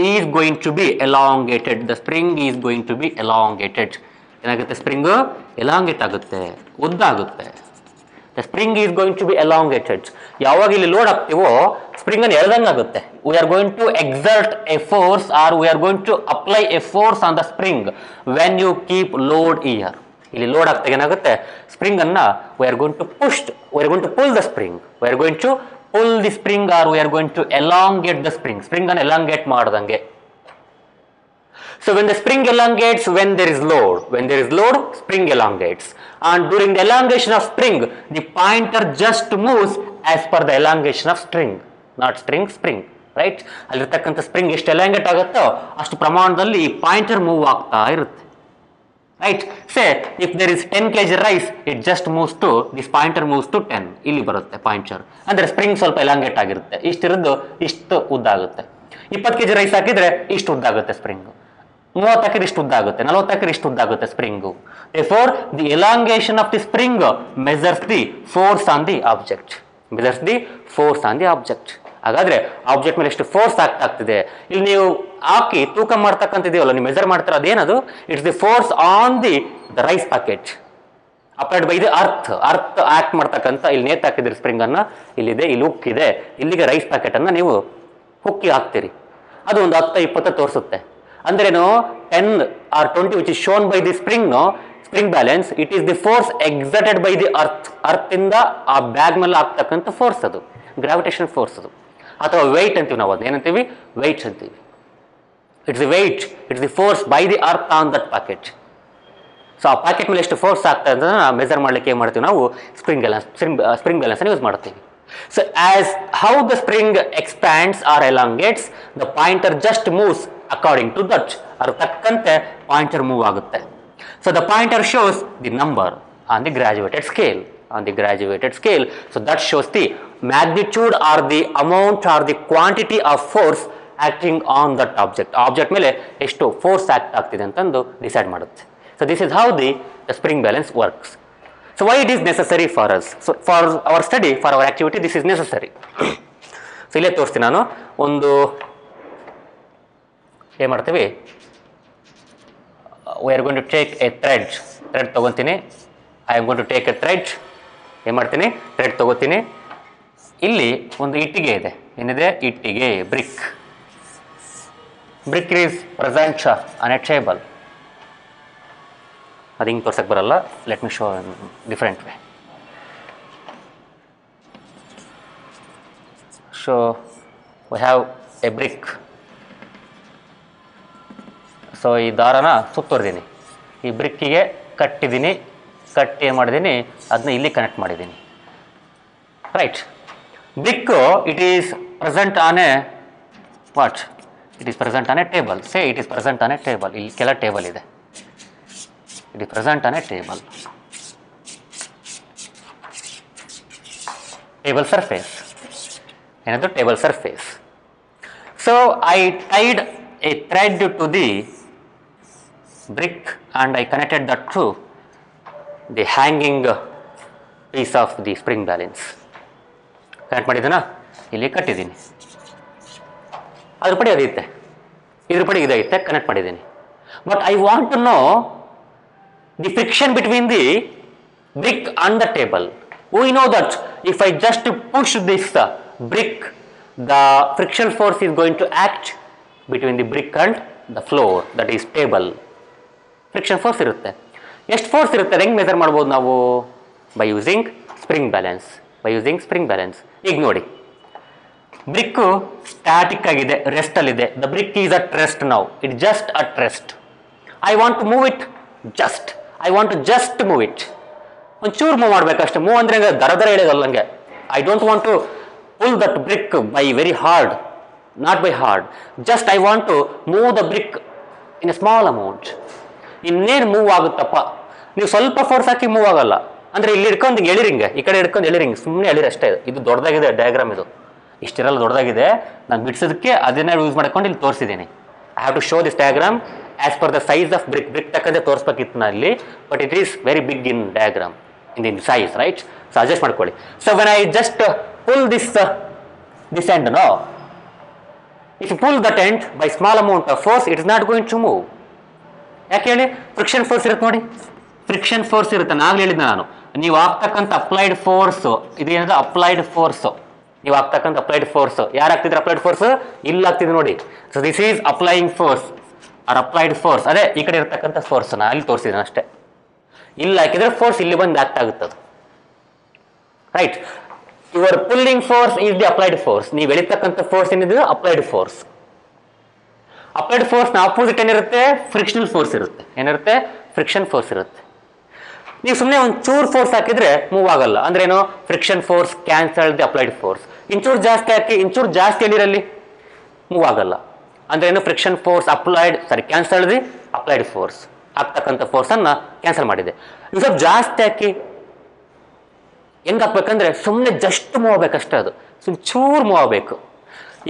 is going to be elongated. The spring is going to be elongated. ಏನಾಗುತ್ತೆ? ಸ್ಪ್ರಿಂಗು ಎಲಾಂಗೇಟ್ ಆಗುತ್ತೆ, ಉದ್ದಾಗುತ್ತೆ. The spring is going to be elongated. ಯಾವಾಗ ಇಲ್ಲಿ ಲೋಡ್ ಹಾಕ್ತೀವೋ ಸ್ಪ್ರಿಂಗನ್ನು ಎಳ್ದಂಗೆ ಆಗುತ್ತೆ. We are going to exert a force or we are going to apply a force on the spring when you keep load here. ಇಲ್ಲಿ ಲೋಡ್ ಆಗ್ತಾಗ ಏನಾಗುತ್ತೆ? ಸ್ಪ್ರಿಂಗನ್ನು we are going to push, we are going to pull the spring, we are going to pull the spring R we are going to elongate the spring. ಸ್ಪ್ರಿಂಗನ್ನು ಎಲಾಂಗೇಟ್ ಮಾಡ್ದಂಗೆ. So when the spring elongates, when there is load, spring elongates. And during the elongation of spring, the pointer just moves as per the elongation of string, not string, spring, right? ಅಲ್ಲಿರ್ತಕ್ಕಂಥ ಸ್ಪ್ರಿಂಗ್ ಎಷ್ಟು ಎಲಾಂಗೇಟ್ ಆಗುತ್ತೋ ಅಷ್ಟು ಪ್ರಮಾಣದಲ್ಲಿ ಈ ಪಾಯಿಂಟರ್ ಮೂವ್ ಆಗ್ತಾ ಇರುತ್ತೆ, right? Say if there is 10 kg rice, it just moves to, this pointer moves to 10. ಇಲ್ಲಿ ಬರುತ್ತೆ ಪಾಯಿಂಟರ್. ಅಂದರೆ ಸ್ಪ್ರಿಂಗ್ ಸ್ವಲ್ಪ ಎಲಾಂಗೇಟ್ ಆಗಿರುತ್ತೆ. ಇಷ್ಟಿರೋದು ಇಷ್ಟು ಉದ್ದ ಆಗುತ್ತೆ. 20 kg ರೈಸ್ ಹಾಕಿದ್ರೆ ಇಷ್ಟು ಉದ್ದ ಆಗುತ್ತೆ ಸ್ಪ್ರಿಂಗ್. 30 ಹಾಕಿದ್ರೆ ಇಷ್ಟು ಉದ್ದ ಆಗುತ್ತೆ, 40 ಹಾಕಿದ್ರೆ ಇಷ್ಟು ಉದ್ದ ಆಗುತ್ತೆ spring. Therefore, the elongation of the spring measures the force on the object. Measures the force on the object. ಹಾಗಾದ್ರೆ ಆಬ್ಜೆಕ್ಟ್ ಮೇಲೆ ಎಷ್ಟು ಫೋರ್ಸ್ ಆಗ್ತಿದೆ, ಇಲ್ಲಿ ನೀವು ಹಾಕಿ ತೂಕ ಮಾಡ್ತಕ್ಕಂಥದ್ದೀವಲ್ಲ, ನೀವು ಮೆಜರ್ ಮಾಡ್ತಾರೆ, ಅದೇನದು? It's the force on the rice packet applied by the earth act ಮಾಡ್ತಕ್ಕಂಥ. ಇಲ್ಲಿ ನೇತ್ ಹಾಕಿದ್ರಿ ಸ್ಪ್ರಿಂಗ್ ಅನ್ನ, ಇಲ್ಲಿದೆ, ಇಲ್ಲಿ ಹುಕ್ ಇದೆ, ಇಲ್ಲಿಗೆ ರೈಸ್ ಪ್ಯಾಕೆಟ್ ಅನ್ನ ನೀವು ಹುಕ್ಕಿ ಹಾಕ್ತೀರಿ, ಅದು ಒಂದು 10-20 ತೋರಿಸುತ್ತೆ. ಅಂದ್ರೇನು 10 or 20 which is shown by the spring balance, it is the force exerted by the earth ಇಂದ ಆ ಬ್ಯಾಗ್ ಮೇಲೆ ಆಗ್ತಕ್ಕಂಥ ಫೋರ್ಸ್, ಅದು ಗ್ರಾವಿಟೇಷನ್ ಫೋರ್ಸ್ ಅದು. ಅಥವಾ ವೆಯ್ಟ್ ಅಂತೀವಿ ನಾವು, ಅದನ್ನ ಏನಂತೀವಿ? ವೆಯ್ಟ್ ಅಂತೀವಿ. It's the weight, it's the force by the earth on that packet. So ಆ ಪ್ಯಾಕೆಟ್ ಮೇಲೆ ಎಷ್ಟು ಫೋರ್ಸ್ ಆಗ್ತದೆ ಅಂತ ಮೆಜರ್ ಮಾಡ್ಲಿಕ್ಕೆ ಏನು ಮಾಡ್ತೀವಿ ನಾವು? ಸ್ಪ್ರಿಂಗ್ ಬ್ಯಾಲೆನ್ಸ್ ಯೂಸ್ ಮಾಡ್ತೀವಿ. So as how the spring expands or elongates, the pointer just moves according to that. ಅದ್ರ ತಕ್ಕಂತೆ ಪಾಯಿಂಟರ್ ಮೂವ್ ಆಗುತ್ತೆ. So the pointer shows the number on the graduated scale. So that shows the magnitude or the amount or the quantity of force acting on that object ಮೇಲೆ ಎಷ್ಟು ಫೋರ್ಸ್ ಆಗ್ತಿದೆ ಅಂತಂದು ಡಿಸೈಡ್ ಮಾಡುತ್ತೆ. So this is how the spring balance works. So why it is necessary for us? So for our study, for our activity, this is necessary. So ಇಲ್ಲೇ ತೋರಿಸ್ತೀನಿ ನಾನು ಒಂದು ಏನು ಮಾಡ್ತೀವಿ, we are going to take a thread ತಗೊತೀನಿ. I am going to take a thread. ಏನು ಮಾಡ್ತೀನಿ? ಥ್ರೆಡ್ ತಗೋತೀನಿ. ಇಲ್ಲಿ ಒಂದು ಇಟ್ಟಿಗೆ ಇದೆ, ಏನಿದೆ? ಇಟ್ಟಿಗೆ, brick is present on a table. ಅದು ಹಿಂಗೆ ತೋರ್ಸಕ್ಕೆ ಬರಲ್ಲ, let me show different way. So we have a brick. So ಈ ದಾರನ ಸುತ್ತೋರ್ದೀನಿ, ಈ ಬ್ರಿಕ್ಕಿಗೆ ಕಟ್ಟಿ ಏನು ಮಾಡಿದ್ದೀನಿ, ಅದನ್ನ ಇಲ್ಲಿ ಕನೆಕ್ಟ್ ಮಾಡಿದ್ದೀನಿ. Right. Brick it is present on a what? It is present on a table. Say it is present on a table. ಇಲ್ಲಿ ಕೆಲ ಟೇಬಲ್ ಇದೆ, it is present on a table surface. ಏನದು? Table surface. So I tied a thread to the brick and I connected that to the hanging piece of the spring balance. Connect ಮಾಡಿದ್ದೀನಾ? ಇಲ್ಲಿ ಕಟ್ಟಿದ್ದೀನಿ. ಅದ್ರ ಪಡಿ ಅದೈತೆ, ಇದ್ರ ಪಡಿ ಇದೈತೆ, ಕನೆಕ್ಟ್ ಮಾಡಿದ್ದೀನಿ. But I want to know the friction between the brick and the table. We know that if I just push this brick, the friction force is going to act between the brick and the floor, that is table. Friction force ಇರುತ್ತೆ. ಎಷ್ಟು ಫೋರ್ಸ್ ಇರುತ್ತೆ, ಹೆಂಗೆ ಮೆಜರ್ ಮಾಡ್ಬೋದು ನಾವು? By using spring balance. ಈಗ ನೋಡಿ, ಬ್ರಿಕ್ಕು ಸ್ಟ್ಯಾಟಿಕ್ ಆಗಿದೆ, ರೆಸ್ಟಲ್ಲಿದೆ. The brick is at rest now, it just at rest. I want to move it, just move it. ಒಂಚೂರು ಮೂವ್ ಮಾಡಬೇಕಷ್ಟೆ. ಮೂವ್ ಅಂದರೆ ದರ ಇಳಿಯೋದಲ್ಲ ಹಂಗೆ. I don't want to pull that brick by very hard, not by hard. Just I want to move the BRIC in a small amount. ಇನ್ನೇನು ಮೂವ್ ಆಗುತ್ತಪ್ಪ, ನೀವು ಸ್ವಲ್ಪ ಫೋರ್ಸ್ ಹಾಕಿ ಮೂವ್ ಆಗಲ್ಲ. ಅಂದರೆ ಇಲ್ಲಿ ಹಿಡ್ಕೊಂಡು ಎಳಿರಿಂಗೆ, ಈ ಕಡೆ ಹಿಡ್ಕೊಂಡು ಎಳಿರಿಂಗೆ, ಸುಮ್ಮನೆ ಎಳಿರಿ ಅಷ್ಟೇ. ಇದು ದೊಡ್ಡದಾಗಿದೆ ಡಯಾಗ್ರಾಮ್, ಇದು ಇಷ್ಟಿರಲ್ಲ, ದೊಡ್ಡದಾಗಿದೆ. ನಾನು ಬಿಡಿಸೋದಕ್ಕೆ ಅದನ್ನೇ ಯೂಸ್ ಮಾಡ್ಕೊಂಡು ಇಲ್ಲಿ ತೋರಿಸಿದ್ದೀನಿ. I have to show this diagram as per the size of brick ತಕ್ಕಂತೆ ತೋರಿಸ್ಬೇಕಿತ್ತು ನಾನು ಇಲ್ಲಿ. But it is very big in diagram, in size, right? So adjust ಮಾಡ್ಕೊಳ್ಳಿ. So when I just pull this end, no, if you pull that end by small amount of force, it is not going to move. ಯಾಕೆ ಹೇಳಿ? ಫ್ರಿಕ್ಷನ್ ಫೋರ್ಸ್ ಇರುತ್ತೆ ನೋಡಿ, ಫ್ರಿಕ್ಷನ್ ಫೋರ್ಸ್ ಇರುತ್ತೆ. ನಾಗಲೇ ಹೇಳಿದ್ದೆ ನಾನು, ನೀವು ಆಗ್ತಕ್ಕಂಥ ಅಪ್ಲೈಡ್ ಫೋರ್ಸು, ಇದೇನದು? Applied force. ನೀವು ಆಗ್ತಕ್ಕಂಥ ಅಪ್ಲೈಡ್ ಫೋರ್ಸು, ಯಾರು ಆಗ್ತಿದ್ರೆ ಅಪ್ಲೈಡ್ ಫೋರ್ಸ್? ಇಲ್ಲಿ ಆಗ್ತಿದೆ ನೋಡಿ. So this is applying force or applied force. ಅದೇ ಈ ಕಡೆ ಇರತಕ್ಕಂಥ ಫೋರ್ಸ್ ನಾನು ಅಲ್ಲಿ ತೋರಿಸಿದ್ದೀನಿ ಅಷ್ಟೇ. ಇಲ್ಲಿ ಹಾಕಿದ್ರೆ ಫೋರ್ಸ್ ಇಲ್ಲಿ ಬಂದು ಆಕ್ಟ್ ಆಗುತ್ತದೆ, right? Your pulling force is the applied force. ನೀವು ಎಳಿತಕ್ಕಂಥ ಫೋರ್ಸ್ ಏನಿದೆ? Applied force. ಅಪ್ಲೈಡ್ ಫೋರ್ಸ್ನ ಆಪೋಸಿಟ್ ಏನಿರುತ್ತೆ? ಫ್ರಿಕ್ಷನಲ್ ಫೋರ್ಸ್ ಇರುತ್ತೆ. ಏನಿರುತ್ತೆ? ಫ್ರಿಕ್ಷನ್ ಫೋರ್ಸ್ ಇರುತ್ತೆ. ನೀವು ಸುಮ್ಮನೆ ಒಂದು ಚೂರು ಫೋರ್ಸ್ ಹಾಕಿದ್ರೆ ಮೂವ್ ಆಗಲ್ಲ. ಅಂದ್ರೇನು? Friction force cancel the applied force. ಇಂಚೂರು ಜಾಸ್ತಿ ಹಾಕಿ, ಇಂಚೂರು ಜಾಸ್ತಿ ಎಲ್ಲಿರಲ್ಲಿ ಮೂವ್ ಆಗಲ್ಲ. ಅಂದ್ರೇನು? Friction force cancel the applied force. ಆಗ್ತಕ್ಕಂಥ ಫೋರ್ಸನ್ನು ಕ್ಯಾನ್ಸಲ್ ಮಾಡಿದೆ. ಇದು ಸ್ವಲ್ಪ ಜಾಸ್ತಿ ಹಾಕಿ ಹೆಂಗೆ ಹಾಕ್ಬೇಕಂದ್ರೆ ಸುಮ್ಮನೆ ಜಸ್ಟ್ ಮೂವ್ ಆಗಬೇಕಷ್ಟೇ. ಅದು ಸುಮ್ಮನೆ ಚೂರು ಮೂವ್ ಆಗಬೇಕು.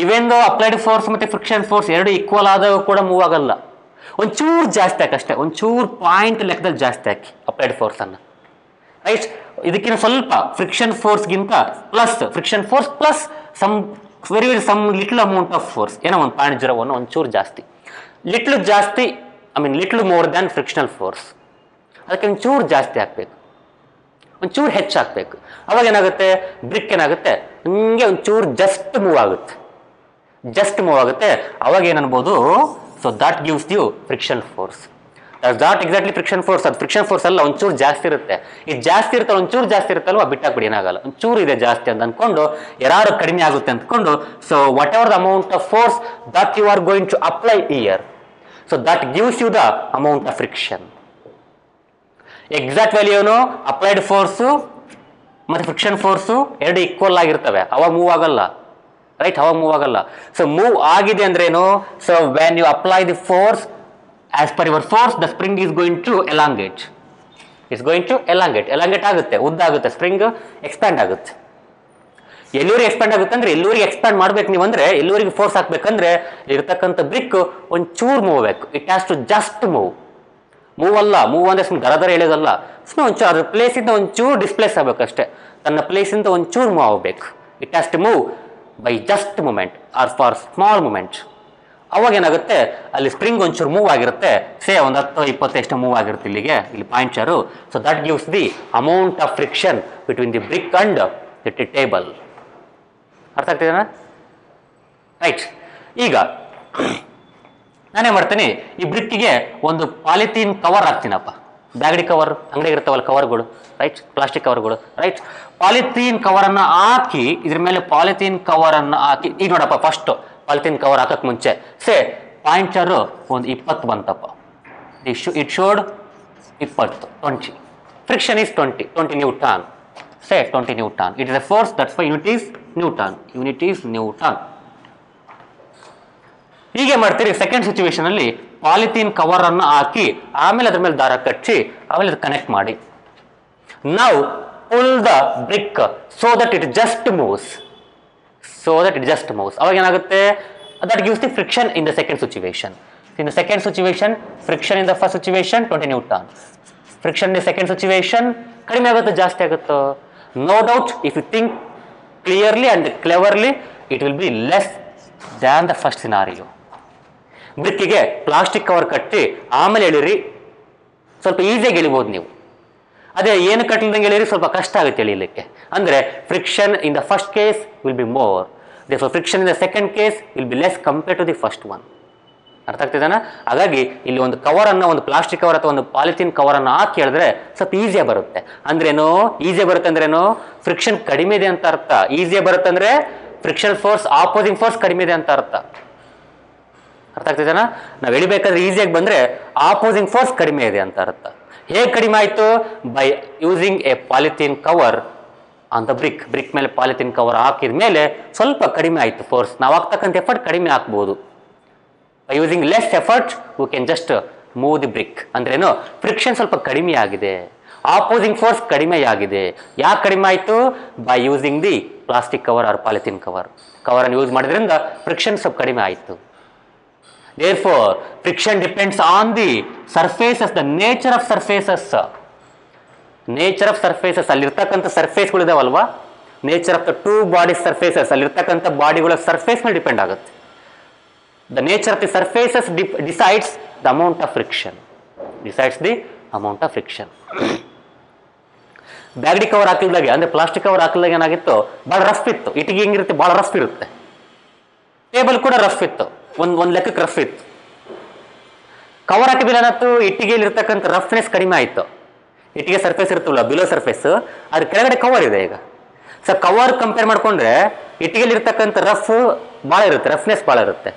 ಇವೆಂದು ಅಪ್ಲೈಡ್ ಫೋರ್ಸ್ ಮತ್ತು ಫ್ರಿಕ್ಷನ್ ಫೋರ್ಸ್ ಎರಡು ಈಕ್ವಲ್ ಆದಾಗ ಕೂಡ ಮೂವ್ ಆಗಲ್ಲ. ಒಂಚೂರು ಜಾಸ್ತಿ ಹಾಕಿ ಅಷ್ಟೇ, ಒಂಚೂರು ಪಾಯಿಂಟ್ ಲೆಕ್ಕದಲ್ಲಿ ಜಾಸ್ತಿ ಹಾಕಿ ಅಪ್ಲೈಡ್ ಫೋರ್ಸನ್ನು. ರೈಟ್, ಇದಕ್ಕಿಂತ ಸ್ವಲ್ಪ ಫ್ರಿಕ್ಷನ್ ಫೋರ್ಸ್ಗಿಂತ plus friction force plus some some little amount of force, ಏನೋ 1.01 ಒಂಚೂರು ಜಾಸ್ತಿ, ಲಿಟ್ಲ್ ಜಾಸ್ತಿ, little more than frictional force. ಅದಕ್ಕೆ ಒಂಚೂರು ಜಾಸ್ತಿ ಹಾಕ್ಬೇಕು, ಒಂಚೂರು ಹೆಚ್ಚು ಹಾಕ್ಬೇಕು. ಅವಾಗ ಏನಾಗುತ್ತೆ, ಬ್ರಿಕ್ ಏನಾಗುತ್ತೆ, ಹಂಗೆ ಒಂಚೂರು ಜಸ್ಟ್ ಮೂವ್ ಆಗುತ್ತೆ, ಜಸ್ಟ್ ಮೂವ್ ಆಗುತ್ತೆ. ಅವಾಗ ಏನನ್ಬೋದು, so that gives you friction force. Not exactly friction force, ಅದು ಫ್ರಿಕ್ಷನ್ ಫೋರ್ಸ್ ಅಲ್ಲ, ಒಂಚೂರು ಜಾಸ್ತಿ ಇರುತ್ತೆ. ಇದು ಜಾಸ್ತಿ ಇರುತ್ತಲ್ಲ, ಒಂಚೂರು ಜಾಸ್ತಿ ಇರುತ್ತಲ್ವ, ಬಿಟ್ಟಾಕ್ಬಿಡಿ, ಏನಾಗಲ್ಲ. ಒಂಚೂರು ಇದೆ ಜಾಸ್ತಿ ಅಂತ ಅಂದ್ಕೊಂಡು ಯಾರು ಕಡಿಮೆ ಆಗುತ್ತೆ ಅಂದ್ಕೊಂಡು, so whatever the amount of force that you are going to apply here, so that gives you the amount of friction. Exact value ಏನು, ಅಪ್ಲೈಡ್ ಫೋರ್ಸು ಮತ್ತು ಫ್ರಿಕ್ಷನ್ ಫೋರ್ಸು ಎರಡು ಈಕ್ವಲ್ ಆಗಿರ್ತವೆ, ಅವಾಗ ಮೂವ್ ಆಗಲ್ಲ. ರೈಟ್, ಅವಾಗ ಮೂವ್ ಆಗಲ್ಲ. ಸೊ ಮೂವ್ ಆಗಿದೆ ಅಂದ್ರೆ ಏನು, so when you apply the force as per your force, the spring is going to elongate. It's going to elongate. Elongate ಆಗುತ್ತೆ, ಉದ್ದ ಆಗುತ್ತೆ, ಸ್ಪ್ರಿಂಗ್ ಎಕ್ಸ್ಪ್ಯಾಂಡ್ ಆಗುತ್ತೆ. ಎಲ್ಲೂರಿಗೆ ಎಕ್ಸ್ಪ್ಯಾಂಡ್ ಆಗುತ್ತೆ ಅಂದ್ರೆ ಎಲ್ಲೂರಿಗೆ ಎಕ್ಸ್ಪ್ಯಾಂಡ್ ಮಾಡ್ಬೇಕು ನೀವು, ಅಂದ್ರೆ ಎಲ್ಲೂರಿಗೆ ಫೋರ್ಸ್ ಹಾಕ್ಬೇಕಂದ್ರೆ ಇರ್ತಕ್ಕಂಥ ಬ್ರಿಕ್ ಒಂಚೂರು ಮೂವ್ ಬೇಕು. It has to just move. Move ಅಲ್ಲ, ಮೂವ್ ಅಂದ್ರೆ ಸುಮ್ಮನೆ ದರ ಎಳೆಯೋದಲ್ಲ, ಸುಮ್ಮನೆ ಒಂಚೂರು ಅದ್ರ ಪ್ಲೇಸಿಂದ ಒಂಚೂರು ಡಿಸ್ಪ್ಲೇಸ್ ಆಗಬೇಕು ಅಷ್ಟೇ, ತನ್ನ ಪ್ಲೇಸಿಂದ ಒಂಚೂರು ಮೂವ್ ಆಗಬೇಕು. It has to move by just moment or for small moment. ಅವಾಗ ಏನಾಗುತ್ತೆ, ಅಲ್ಲಿ ಸ್ಪ್ರಿಂಗ್ ಒಂಚೂರು ಮೂವ್ ಆಗಿರುತ್ತೆ, ಸೇ ಒಂದು 10-20 ಎಷ್ಟು ಮೂವ್ ಆಗಿರುತ್ತೆ ಇಲ್ಲಿಗೆ, ಇಲ್ಲಿ pointer. So that gives the amount of friction between the brick and the table. ಅರ್ಥ ಆಗ್ತಿದೆನಾ? ರೈಟ್, ಈಗ ನಾನೇ ಮಾಡ್ತೀನಿ, ಈ ಬ್ರಿಕ್ಕಿಗೆ ಒಂದು ಪಾಲಿಥೀನ್ ಕವರ್ ಹಾಕ್ತೀನಪ್ಪ, ಬ್ಯಾಗಡಿ ಕವರ್ ಅಂಗಡಿಗಿರ್ತಾವಲ್ಲ ಕವರ್ಗಳು, ರೈಟ್, ಪ್ಲಾಸ್ಟಿಕ್ ಕವರ್ಗಳು. ರೈಟ್, ಪಾಲಿಥೀನ್ ಕವರನ್ನು ಹಾಕಿ, ಇದ್ರ ಮೇಲೆ ಪಾಲಿಥೀನ್ ಕವರನ್ನು ಹಾಕಿ, ಈಗ ನೋಡಪ್ಪ ಫಸ್ಟು ಪಾಲಿಥೀನ್ ಕವರ್ ಹಾಕಕ್ಕೆ ಮುಂಚೆ ಸೇ ಪಾಯಿಂಟರು ಒಂದು 20 ಬಂತಪ್ಪ, it showed 20 friction is 20 Newton, say 20 Newton. It is A force, that's why unit is Newton. ಹೀಗೆ ಮಾಡ್ತೀರಿ. ಸೆಕೆಂಡ್ ಸಿಚುವೇಶನ್ ಅಲ್ಲಿ ಪಾಲಿಥೀನ್ ಕವರ್ ಅನ್ನು ಹಾಕಿ ಆಮೇಲೆ ಅದ್ರ ಮೇಲೆ ದಾರ ಕಚ್ಚಿ ಆಮೇಲೆ ಅದು ಕನೆಕ್ಟ್ ಮಾಡಿ. Now pull the brick so that it just moves. ಅವಾಗ ಏನಾಗುತ್ತೆ, that gives the friction in the second situation. In the second situation, friction in the first situation 20 Newton. Friction in the second situation ಕಡಿಮೆ ಆಗುತ್ತೆ, ಜಾಸ್ತಿ ಆಗುತ್ತೋ? No doubt, if you think clearly and cleverly, it will be less than the first scenario. ಬ್ರಿಕ್ಕಿಗೆ ಪ್ಲಾಸ್ಟಿಕ್ ಕವರ್ ಕಟ್ಟಿ ಆಮೇಲೆ ಎಳಿರಿ, ಸ್ವಲ್ಪ ಈಸಿಯಾಗಿ ಎಳಿಬೋದು ನೀವು. ಅದೇ ಏನು ಕಟ್ಟಲಿದಂಗೆ ಎಳಿರಿ ಸ್ವಲ್ಪ ಕಷ್ಟ ಆಗುತ್ತೆ ಎಳಿಲಿಕ್ಕೆ. ಅಂದರೆ friction in the first case will be more, therefore friction in the second case will be less compared to the first one. ಅರ್ಥ ಆಗ್ತಿದೆನಾ? ಹಾಗಾಗಿ ಇಲ್ಲಿ ಒಂದು ಕವರನ್ನು, ಒಂದು ಪ್ಲಾಸ್ಟಿಕ್ ಕವರ್ ಅಥವಾ ಒಂದು ಪಾಲಿಥೀನ್ ಕವರನ್ನು ಹಾಕಿ ಹೇಳಿದ್ರೆ ಸ್ವಲ್ಪ ಈಸಿಯಾಗಿ ಬರುತ್ತೆ. ಅಂದ್ರೇನು ಈಸಿಯಾಗಿ ಬರುತ್ತೆ ಅಂದ್ರೇನು, ಫ್ರಿಕ್ಷನ್ ಕಡಿಮೆ ಇದೆ ಅಂತ ಅರ್ಥ. ಈಸಿಯಾಗಿ ಬರುತ್ತೆ ಅಂದರೆ ಫ್ರಿಕ್ಷನ್ ಫೋರ್ಸ್ ಆಪೋಸಿಂಗ್ ಫೋರ್ಸ್ ಕಡಿಮೆ ಇದೆ ಅಂತ ಅರ್ಥ. ಅರ್ಥ ಆಗ್ತಿದೆನಾ? ನಾವು ಎಳಿಬೇಕಾದ್ರೆ ಈಸಿಯಾಗಿ ಬಂದರೆ ಆಪೋಸಿಂಗ್ ಫೋರ್ಸ್ ಕಡಿಮೆ ಇದೆ ಅಂತ ಅರ್ಥ. ಹೇಗೆ ಕಡಿಮೆ ಆಯಿತು? By using a polythene cover on the brick ಮೇಲೆ ಪಾಲಿಥೀನ್ ಕವರ್ ಹಾಕಿದ ಮೇಲೆ ಸ್ವಲ್ಪ ಕಡಿಮೆ ಆಯಿತು ಫೋರ್ಸ್. ನಾವು ಹಾಕ್ತಕ್ಕಂಥ ಎಫರ್ಟ್ ಕಡಿಮೆ ಹಾಕ್ಬೋದು. By using less effort we can just move the brick. ಅಂದ್ರೇನು, ಫ್ರಿಕ್ಷನ್ ಸ್ವಲ್ಪ ಕಡಿಮೆ ಆಗಿದೆ, ಆಪೋಸಿಂಗ್ ಫೋರ್ಸ್ ಕಡಿಮೆ ಆಗಿದೆ. ಯಾಕೆ ಕಡಿಮೆ ಆಯಿತು? By using the plastic cover or polythene ಕವರನ್ನು ಯೂಸ್ ಮಾಡಿದ್ರಿಂದ ಫ್ರಿಕ್ಷನ್ ಸ್ವಲ್ಪ ಕಡಿಮೆ ಆಯಿತು. Therefore, friction depends on the surfaces, the nature of surfaces. Nature of surfaces, ಅಲ್ಲಿರ್ತಕ್ಕಂಥ ಸರ್ಫೇಸ್ಗಳಿದಾವಲ್ವಾ, nature of the two body surfaces, ಅಲ್ಲಿರ್ತಕ್ಕಂಥ ಬಾಡಿಗಳ ಸರ್ಫೇಸ್ ಮೇಲೆ ಡಿಪೆಂಡ್ ಆಗುತ್ತೆ. The nature of the surfaces decides the amount of friction. ಬ್ಯಾಗಡಿ ಕವರ್ ಹಾಕಿದಾಗ, ಅಂದರೆ ಪ್ಲಾಸ್ಟಿಕ್ ಕವರ್ ಹಾಕಿದಾಗ ಏನಾಗಿತ್ತು, ಭಾಳ ರಫ್ ಇತ್ತು. ಇಟ್ಟಿಗೆ ಹೆಂಗಿರುತ್ತೆ, ಭಾಳ ರಫ್ ಇರುತ್ತೆ. ಟೇಬಲ್ ಕೂಡ ರಫ್ ಇತ್ತು, ಒಂದು ಲೆಕ್ಕಕ್ಕೆ ರಫ್ ಇತ್ತು. ಕವರ್ ಹಾಕಿದ್ರೆ ಏನಾಯ್ತು, ಇಟ್ಟಿಗೆಯಲ್ಲಿರ್ತಕ್ಕಂಥ ರಫ್ನೆಸ್ ಕಡಿಮೆ ಆಯಿತು. ಇಟ್ಟಿಗೆ ಸರ್ಫೇಸ್ ಇರ್ತವಲ್ಲ, ಬಿಲೋ ಸರ್ಫೇಸ್, ಅದ್ರ ಕೆಳಗಡೆ ಕವರ್ ಇದೆ. ಈಗ ಸೊ ಕವರ್ ಕಂಪೇರ್ ಮಾಡಿಕೊಂಡ್ರೆ ಇಟ್ಟಿಗೆಯಲ್ಲಿರ್ತಕ್ಕಂಥ ರಫ್ನೆಸ್ ಭಾಳ ಇರುತ್ತೆ.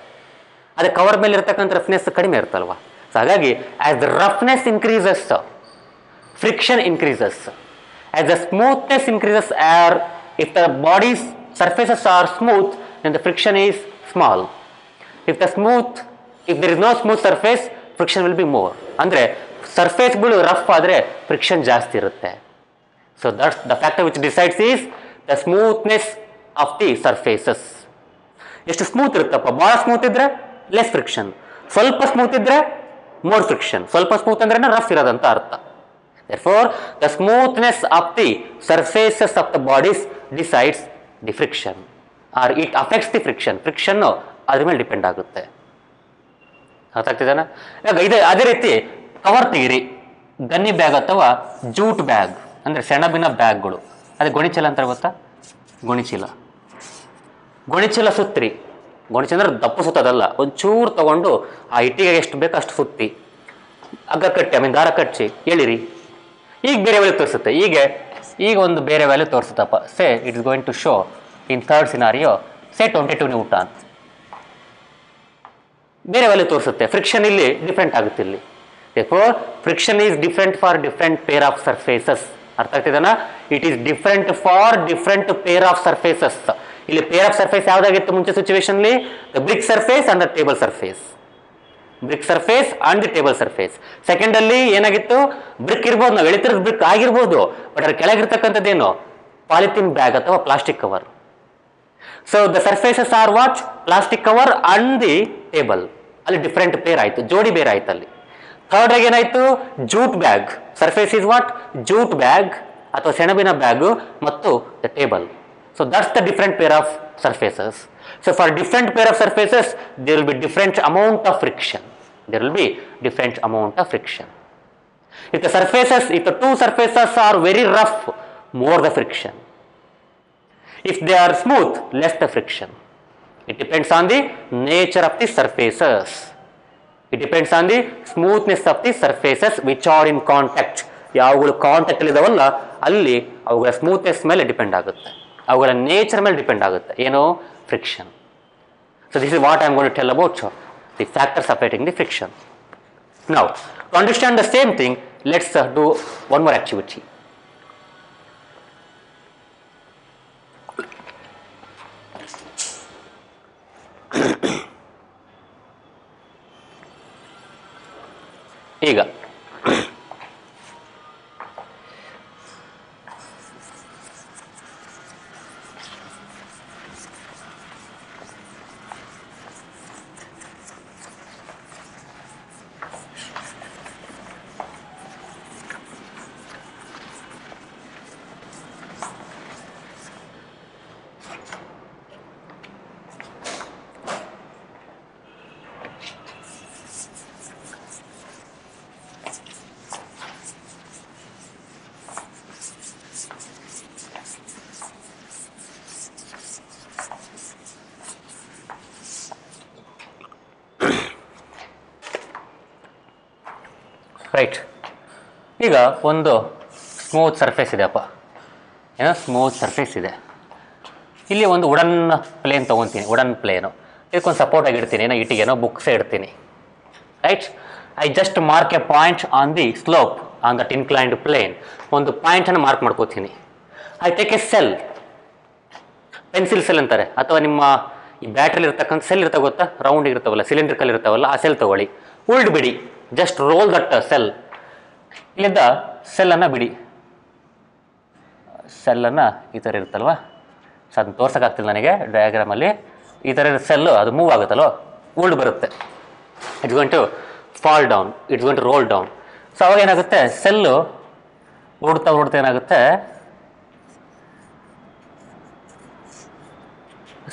ಅದೇ ಕವರ್ ಮೇಲೆ ಇರ್ತಕ್ಕಂಥ ರಫ್ನೆಸ್ ಕಡಿಮೆ ಇರುತ್ತಲ್ವ. ಸೊ ಹಾಗಾಗಿ as the roughness increases, friction increases. As the smoothness increases, if the bodies surfaces are smooth, then the friction is small. If there is no smooth surface, friction will be more. ಅಂದರೆ ಸರ್ಫೇಸ್ಗಳು ರಫ್ ಆದರೆ ಫ್ರಿಕ್ಷನ್ ಜಾಸ್ತಿ ಇರುತ್ತೆ. So that's the factor which decides is the smoothness of the surfaces. ಎಷ್ಟು ಸ್ಮೂತ್ ಇರುತ್ತಪ್ಪ, ಭಾಳ ಸ್ಮೂತ್ ಇದ್ರೆ ಲೆಸ್ ಫ್ರಿಕ್ಷನ್, ಸ್ವಲ್ಪ ಸ್ಮೂತ್ ಇದ್ರೆ ಮೋರ್ ಫ್ರಿಕ್ಷನ್. ಸ್ವಲ್ಪ ಸ್ಮೂತ್ ಅಂದ್ರೆ ರಫ್ ಇರೋದಂತ ಅರ್ಥ. Therefore, the smoothness of the surfaces of the bodies decides the friction or it affects the friction. Friction ಅದ್ರ ಮೇಲೆ ಡಿಪೆಂಡ್ ಆಗುತ್ತೆ. ಅರ್ಥ ಆಗ್ತಿದೆನಾ? ಈಗ ಅದೇ ರೀತಿ ಕವರ್ ತೆಗಿರಿ, ಗನ್ನಿ ಬ್ಯಾಗ್ ಅಥವಾ ಜೂಟ್ ಬ್ಯಾಗ್ ಅಂದರೆ ಸೆಣಬಿನ ಬ್ಯಾಗ್ಗಳು, ಅದೇ ಗೋಣಿಚೀಲ ಅಂತಾರೆ ಗೊತ್ತಾ? ಗೋಣಿಚೀಲ ಸುತ್ತಿರಿ. ಗೋಣಿಚೀಲ ಅಂದ್ರೆ ದಪ್ಪ ಸುತ್ತದಲ್ಲ, ಒಂಚೂರು ತಗೊಂಡು ಆ ಇಟ್ಟಿಗೆ ಎಷ್ಟು ಬೇಕೋ ಅಷ್ಟು ಸುತ್ತಿ ಹಗ್ಗ ಕಟ್ಟಿ ದಾರ ಕಚ್ಚಿ ಎಳಿರಿ. ಈಗ ಬೇರೆ ವ್ಯಾಲ್ಯೂ ತೋರಿಸುತ್ತೆ. ಈಗ ಒಂದು ಬೇರೆ ವ್ಯಾಲ್ಯೂ ತೋರಿಸುತ್ತಪ್ಪ. Say it is going to show in third scenario say 22 newton. ಬೇರೆ ವ್ಯಾಲ್ಯೂ ತೋರಿಸುತ್ತೆ. ಫ್ರಿಕ್ಷನ್ ಇಲ್ಲಿ ಡಿಫ್ರೆಂಟ್ ಆಗುತ್ತೆ. ಇಲ್ಲಿ friction is different for different pair of surfaces. ಅರ್ಥ ಆಗ್ತಿದೆನಾ? It is different for different pair of surfaces. ಇಲ್ಲಿ ಪೇರ್ ಆಫ್ ಸರ್ಫೇಸ್ ಯಾವ್ದಾಗಿತ್ತು ಮುಂಚೆ ಸಿಚುವೇಶನ್ಲಿ? The brick surface and the table surface. Brick surface and the table surface. Second ಅಲ್ಲಿ ಏನಾಗಿತ್ತು? ಬ್ರಿಕ್ ಇರ್ಬೋದು, ನಾವು ಎಳಿತಿರೋದು ಬ್ರಿಕ್ ಆಗಿರ್ಬೋದು, ಬಟ್ ಅದ್ರ ಕೆಳಗಿರ್ತಕ್ಕಂಥದ್ದೇನು? ಪಾಲಿಥಿನ್ ಬ್ಯಾಗ್ ಅಥವಾ plastic cover. So the surfaces are what? Plastic cover and the table. ಅಲ್ಲಿ ಡಿಫ್ರೆಂಟ್ ಪೇರ್ ಆಯ್ತು, ಜೋಡಿ ಬೇರೆ ಆಯ್ತು. ಅಲ್ಲಿ ಥರ್ಡ್ ಆಗಿ ಏನಾಯ್ತು? Jute bag. Surface is what? Jute bag ಅಥವಾ ಸೆಣಬಿನ ಬ್ಯಾಗ್ ಮತ್ತು the table. So that's the different pair of surfaces. So for different pair of surfaces, there will be different amount of friction. If the two surfaces are very rough, more the friction. If they are smooth, less the friction. It depends on the nature of the surfaces. It depends on the smoothness of the surfaces which are in contact. ಯಾವುಗಳು ಕಾಂಟ್ಯಾಕ್ಟ್ ಇದಾವಲ್ಲ ಅಲ್ಲಿ ಅವುಗಳ ಸ್ಮೂತ್ನೆಸ್ ಮೇಲೆ ಡಿಪೆಂಡ್ ಆಗುತ್ತೆ, ಅವುಗಳ ನೇಚರ್ ಮೇಲೆ ಡಿಪೆಂಡ್ ಆಗುತ್ತೆ. ಏನು? friction. So this is what I am going to tell about the factors affecting the friction. Now, to understand the same thing, let's do one more activity. ಈಗ ರೈಟ್, ಈಗ ಒಂದು ಸ್ಮೂತ್ ಸರ್ಫೇಸ್ ಇದೆಯಪ್ಪ. ಏನೋ ಸ್ಮೂತ್ ಸರ್ಫೇಸ್ ಇದೆ. ಇಲ್ಲಿ ಒಂದು ವುಡನ್ ಪ್ಲೇನ್ ತೊಗೊತೀನಿ, ವುಡನ್ ಪ್ಲೇನು. ಇದಕ್ಕೊಂದು ಸಪೋರ್ಟ್ ಆಗಿಡ್ತೀನಿ, ಏನೋ ಇಟ್ಟಿಗೆನೋ ಬುಕ್ಸೇ ಇಡ್ತೀನಿ. Right, I just mark a point on the slope on that inclined plane. ಒಂದು ಪಾಯಿಂಟನ್ನು ಮಾರ್ಕ್ ಮಾಡ್ಕೋತೀನಿ. I take a cell, pencil cell ಅಂತಾರೆ, ಅಥವಾ ನಿಮ್ಮ ಈ ಬ್ಯಾಟ್ರಿಲಿ ಇರ್ತಕ್ಕಂಥ ಸೆಲ್ ಇರ್ತಾವೆ ಗೊತ್ತಾ, ರೌಂಡ್ ಇರ್ತಾವಲ್ಲ, ಸಿಲಿಂಡ್ರಿಕಲ್ ಇರ್ತಾವಲ್ಲ, ಆ ಸೆಲ್ ತೊಗೊಳ್ಳಿ. ಉಲ್ಡ್ ಬಿಡಿ, ಜಸ್ಟ್ ರೋಲ್ ದಟ್ ಸೆಲ್. ಇಲ್ಲಿಂದ ಸೆಲ್ಲನ್ನು ಬಿಡಿ. ಸೆಲ್ಲನ್ನು ಈ ಥರ ಇರುತ್ತಲ್ವ, ಸೊ ಅದನ್ನು ತೋರ್ಸೋಕ್ಕಾಗ್ತಿಲ್ಲ ನನಗೆ ಡಯಾಗ್ರಾಮಲ್ಲಿ. ಈ ಥರ ಸೆಲ್ಲು ಅದು ಮೂವ್ ಆಗುತ್ತಲ್ವ, ಉಲ್ಡ್ ಬರುತ್ತೆ. It's going to fall down, it's going to roll down. So ಅವಾಗ ಏನಾಗುತ್ತೆ, ಸೆಲ್ಲು ಓಡ್ತಾ ಏನಾಗುತ್ತೆ,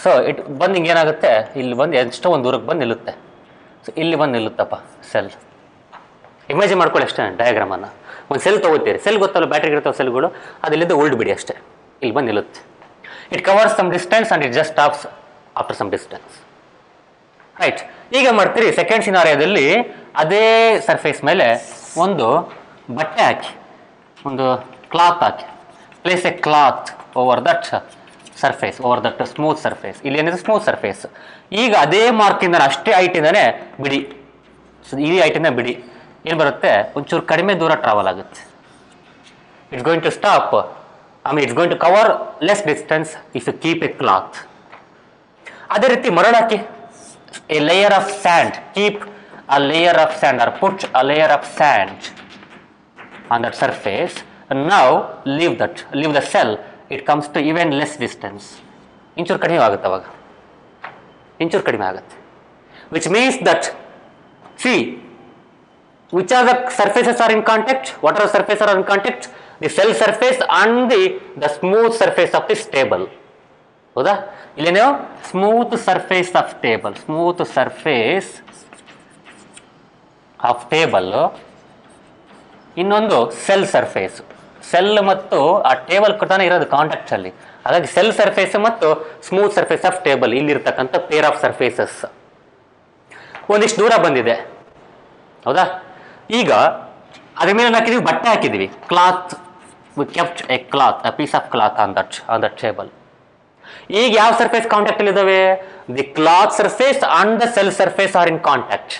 ಸೊ ಬಂದು ಹಿಂಗೆ ಏನಾಗುತ್ತೆ, ಇಲ್ಲಿ ಬಂದು ಎಷ್ಟೋ ಒಂದು ದೂರಕ್ಕೆ ಬಂದು ನಿಲ್ಲುತ್ತೆ. ಸೊ ಇಲ್ಲಿ ಬಂದು ನಿಲ್ಲುತ್ತಪ್ಪ ಸೆಲ್. ಇಮ್ಯಾಜಿನ್ ಮಾಡ್ಕೊಳ್ಳಿ ಅಷ್ಟೇ ಡಯಾಗ್ರಾಮನ್ನು. ಒಂದು ಸೆಲ್ ತೊಗೋತೀರಿ, ಸೆಲ್ ಗೊತ್ತಲ್ಲ, ಬ್ಯಾಟ್ರಿಗೆ ಇರ್ತಾವೆ ಸೆಲ್ಗಳು, ಅದು ಇಲ್ಲಿಂದ ಉಲ್ಡ್ ಬಿಡಿ ಅಷ್ಟೇ, ಇಲ್ಲಿ ಬಂದು ನಿಲ್ಲುತ್ತೆ. It covers some distance and it just stops after some distance. Right, ಈಗ ಮಾಡ್ತೀರಿ ಸೆಕೆಂಡ್ ಸಿನಾರಿಯೋದಲ್ಲಿ ಅದೇ ಸರ್ಫೇಸ್ ಮೇಲೆ ಒಂದು ಬಟ್ಟೆ ಹಾಕಿ, ಒಂದು cloth hockey, place A cloth over that surface, over that smooth surface. ಇಲ್ಲಿ ಏನಿದೆ ಸ್ಮೂತ್ ಸರ್ಫೇಸ್. ಈಗ ಅದೇ ಮಾರ್ಕಿಂದ ಅಷ್ಟೇ ಹೈಟಿಂದನೇ ಬಿಡಿ, ಸೊ ಈ ಹೈಟಿಂದ ಬಿಡಿ. ಏನು ಬರುತ್ತೆ, ಒಂಚೂರು ಕಡಿಮೆ ದೂರ ಟ್ರಾವೆಲ್ ಆಗುತ್ತೆ. It's going to stop, it's going to cover less distance if you keep a cloth. ಅದೇ ರೀತಿ ಮರಳು ಹಾಕಿ, a layer of sand, keep a layer of sand or put a layer of sand on that surface. Now leave the cell, it comes to even less distance. ಇಂಚೂರು ಕಡಿಮೆ ಆಗುತ್ತೆ, ಅವಾಗ ಇಂಚೂರು ಕಡಿಮೆ ಆಗುತ್ತೆ. Which means that see Which are the surfaces are in contact? What are the surfaces are in contact? The cell surface and the smooth surface of this table. ಹೌದಾ? ಇಲ್ಲಿ ನೀವು smooth surface of table, smooth surface of table, ಇನ್ನೊಂದು ಸೆಲ್ ಸರ್ಫೇಸ್. ಸೆಲ್ ಮತ್ತು ಆ ಟೇಬಲ್ ತಾನೇ ಇರೋದು ಕಾಂಟ್ಯಾಕ್ಟ್ ಅಲ್ಲಿ, ಹಾಗಾಗಿ ಸೆಲ್ ಸರ್ಫೇಸ್ ಮತ್ತು ಸ್ಮೂತ್ ಸರ್ಫೇಸ್ ಆಫ್ ಟೇಬಲ್ ಇಲ್ಲಿರ್ತಕ್ಕಂಥ ಪೇರ್ ಆಫ್ ಸರ್ಫೇಸಸ್ ಒಂದಿಷ್ಟು ದೂರ ಬಂದಿದೆ. ಹೌದಾ? ಈಗ ಅದ್ರ ಮೇಲೆ ಹಾಕಿದೀವಿ, ಬಟ್ಟೆ ಹಾಕಿದೀವಿ, cloth, we kept a cloth, a piece of cloth on that table. ಈಗ ಯಾವ ಸರ್ಫೇಸ್ ಕಾಂಟ್ಯಾಕ್ಟ್ ಅಲ್ಲಿ ಇದಾವೆ? The cloth surface and the cell surface are in contact.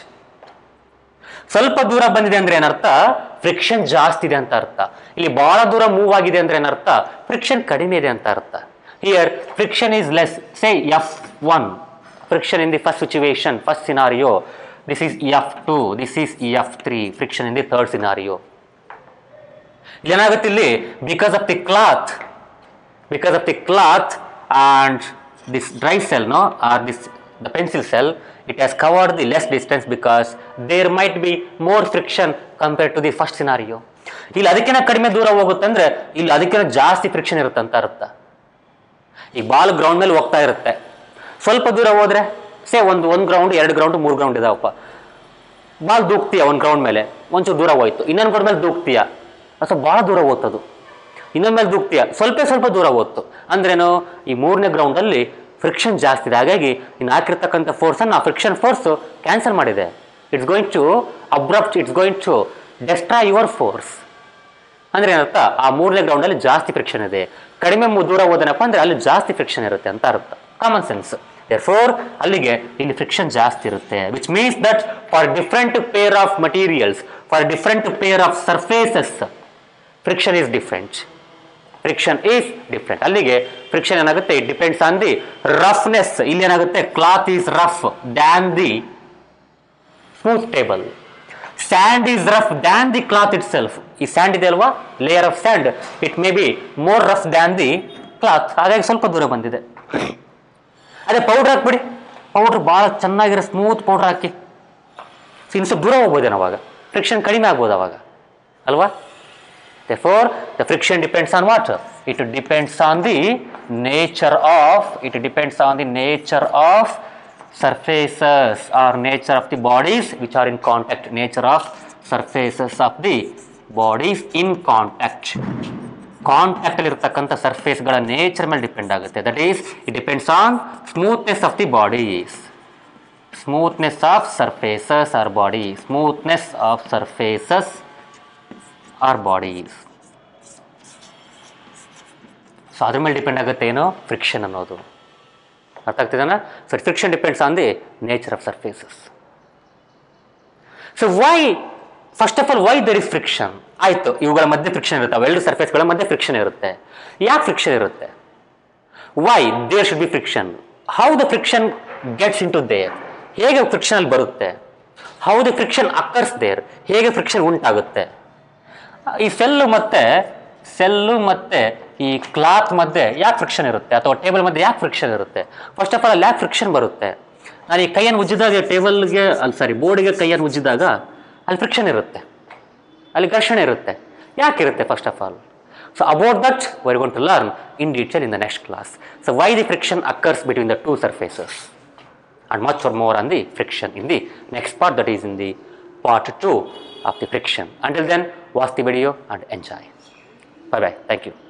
ಸ್ವಲ್ಪ ದೂರ ಬಂದಿದೆ ಅಂದ್ರೆ ಏನರ್ಥ? ಫ್ರಿಕ್ಷನ್ ಜಾಸ್ತಿ ಇದೆ ಅಂತ ಅರ್ಥ. ಇಲ್ಲಿ ಬಹಳ ದೂರ ಮೂವ್ ಆಗಿದೆ ಅಂದ್ರೆ ಏನರ್ಥ? ಫ್ರಿಕ್ಷನ್ ಕಡಿಮೆ ಇದೆ ಅಂತ ಅರ್ಥ. Here friction is less, say F1, friction in the first situation, first scenario. This is F2, this is F3, friction in the third scenario. ಏನಾಗುತ್ತೆ ಇಲ್ಲಿ? Because of the cloth and this dry cell, no, or the pencil cell, it has covered the less distance because there might be more friction compared to the first scenario. ಇಲ್ಲಿ ಅದಕ್ಕಿಂತ ಕಡಿಮೆ ದೂರ ಹೋಗುತ್ತೆ ಅಂದ್ರೆ ಇಲ್ಲಿ ಅದಕ್ಕಿಂತ ಜಾಸ್ತಿ ಫ್ರಿಕ್ಷನ್ ಇರುತ್ತೆ ಅಂತ ಅರ್ಥ. ಈ ಬಾಲ್ ಗ್ರೌಂಡ್ ಮೇಲೆ ಹೋಗ್ತಾ ಇರುತ್ತೆ, ಸ್ವಲ್ಪ ದೂರ ಹೋದ್ರೆ ಸೇ ಒಂದು ಗ್ರೌಂಡ್, 2 ಗ್ರೌಂಡ್, 3 ಗ್ರೌಂಡ್ ಇದಾವಪ್ಪ, ಬಾಲ್ ದೂಕ್ತೀಯ ಒಂದು ಗ್ರೌಂಡ್ ಮೇಲೆ, ಒಂಚೂರು ದೂರ ಹೋಯ್ತು, ಇನ್ನೊಂದು ಗ್ರೌಂಡ್ ಮೇಲೆ ದೂಕ್ತೀಯ, ಅಥವಾ ಭಾಳ ದೂರ ಓದ್ತದು, ಇನ್ನೊಂದು ಮೇಲೆ ದೂಕ್ತೀಯ, ಸ್ವಲ್ಪ ದೂರ ಓದ್ತು ಅಂದ್ರೇನು? ಈ 3ನೇ ಗ್ರೌಂಡಲ್ಲಿ ಫ್ರಿಕ್ಷನ್ ಜಾಸ್ತಿ ಇದೆ, ಹಾಗಾಗಿ ಇನ್ನು ಹಾಕಿರ್ತಕ್ಕಂಥ ಫೋರ್ಸನ್ನು ಆ ಫ್ರಿಕ್ಷನ್ ಫೋರ್ಸು ಕ್ಯಾನ್ಸಲ್ ಮಾಡಿದೆ. It's going to abrupt, it's going to destroy your force. ಅಂದ್ರೆ ಏನರ್ಥ? ಆ 3ನೇ ಗ್ರೌಂಡಲ್ಲಿ ಜಾಸ್ತಿ ಫ್ರಿಕ್ಷನ್ ಇದೆ, ಕಡಿಮೆ ದೂರ ಹೋದನಪ್ಪ ಅಂದ್ರೆ ಅಲ್ಲಿ ಜಾಸ್ತಿ ಫ್ರಿಕ್ಷನ್ ಇರುತ್ತೆ ಅಂತ ಅರ್ಥ. Common sense. Therefore, ಅಲ್ಲಿಗೆ ಇಲ್ಲಿ ಫ್ರಿಕ್ಷನ್ ಜಾಸ್ತಿ ಇರುತ್ತೆ. Which means that for different pair of materials, for different pair of surfaces, friction is different. ಅಲ್ಲಿಗೆ ಫ್ರಿಕ್ಷನ್ ಏನಾಗುತ್ತೆ? It depends on the roughness. ಇಲ್ಲಿ ಏನಾಗುತ್ತೆ? Cloth is rough than the smooth table. Sand is rough than the cloth itself. ಈ ಸ್ಯಾಂಡ್ ಇದೆ ಅಲ್ವಾ, layer of and, it may be more rough than the cloth. ಹಾಗಾಗಿ ಸ್ವಲ್ಪ ದೂರ ಬಂದಿದೆ. ಅದೇ ಪೌಡ್ರ್ ಹಾಕ್ಬಿಡಿ, ಪೌಡ್ರ್ ಭಾಳ ಚೆನ್ನಾಗಿರೋ ಸ್ಮೂತ್ ಪೌಡ್ರ್ ಹಾಕಿ ಇನ್ನು ಸ್ವಲ್ಪ ದೂರ ಹೋಗ್ಬೋದೇನು, ಅವಾಗ ಫ್ರಿಕ್ಷನ್ ಕಡಿಮೆ ಆಗ್ಬೋದು ಅವಾಗ ಅಲ್ವಾ? Therefore, the friction depends on what? It depends on the nature of surfaces or nature of the bodies which are in contact. Nature of surfaces of the bodies in contact. Contact ಅಲ್ಲಿ ಇರತಕ್ಕಂಥ ಸರ್ಫೇಸ್ಗಳ ನೇಚರ್ ಮೇಲೆ ಡಿಪೆಂಡ್ ಆಗುತ್ತೆ. That is it depends on smoothness of the bodies, smoothness of surfaces or bodies, smoothness of surfaces or bodies. So ಅದ್ರ ಮೇಲೆ ಡಿಪೆಂಡ್ ಆಗುತ್ತೆ ಏನು? ಫ್ರಿಕ್ಷನ್ ಅನ್ನೋದು. ಅರ್ಥ ಆಗ್ತಿದೆನಾ? So friction depends on the nature of surfaces. So first of all why there is friction? ಆಯಿತು, ಇವುಗಳ ಮಧ್ಯೆ ಫ್ರಿಕ್ಷನ್ ಇರುತ್ತೆ, ಅವೆರಡು ಸರ್ಫೇಸ್ಗಳ ಮಧ್ಯೆ ಫ್ರಿಕ್ಷನ್ ಇರುತ್ತೆ. ಯಾಕೆ ಫ್ರಿಕ್ಷನ್ ಇರುತ್ತೆ? Why there should be friction? How the friction gets into there? ಹೇಗೆ ಫ್ರಿಕ್ಷನ್ ಅಲ್ಲಿ ಬರುತ್ತೆ? How the friction occurs there? ಹೇಗೆ ಫ್ರಿಕ್ಷನ್ ಉಂಟಾಗುತ್ತೆ? ಈ ಸೆಲ್ಲು ಮತ್ತೆ ಈ ಕ್ಲಾತ್ ಮಧ್ಯೆ ಯಾಕೆ ಫ್ರಿಕ್ಷನ್ ಇರುತ್ತೆ, ಅಥವಾ ಟೇಬಲ್ ಮಧ್ಯೆ ಯಾಕೆ ಫ್ರಿಕ್ಷನ್ ಇರುತ್ತೆ? ಫಸ್ಟ್ ಆಫ್ ಆಲ್ ಅಲ್ಲಿ ಯಾಕೆ ಫ್ರಿಕ್ಷನ್ ಬರುತ್ತೆ? ನಾನು ಈ ಕೈಯನ್ನು ಉಜ್ಜಿದಾಗ ಬೋರ್ಡ್ಗೆ ಕೈಯನ್ನು ಉಜ್ಜಿದಾಗ ಅಲ್ಲಿ ಫ್ರಿಕ್ಷನ್ ಇರುತ್ತೆ, ಅಲ್ಲಿ ಘರ್ಷಣೆ ಇರುತ್ತೆ. ಯಾಕಿರುತ್ತೆ first of all? So about that we are going to learn in detail in the next class. So why the friction occurs between the two surfaces and much more on the friction in the next part, that is in the part 2 of the friction. Until then, watch the video and enjoy. Bye bye. Thank you.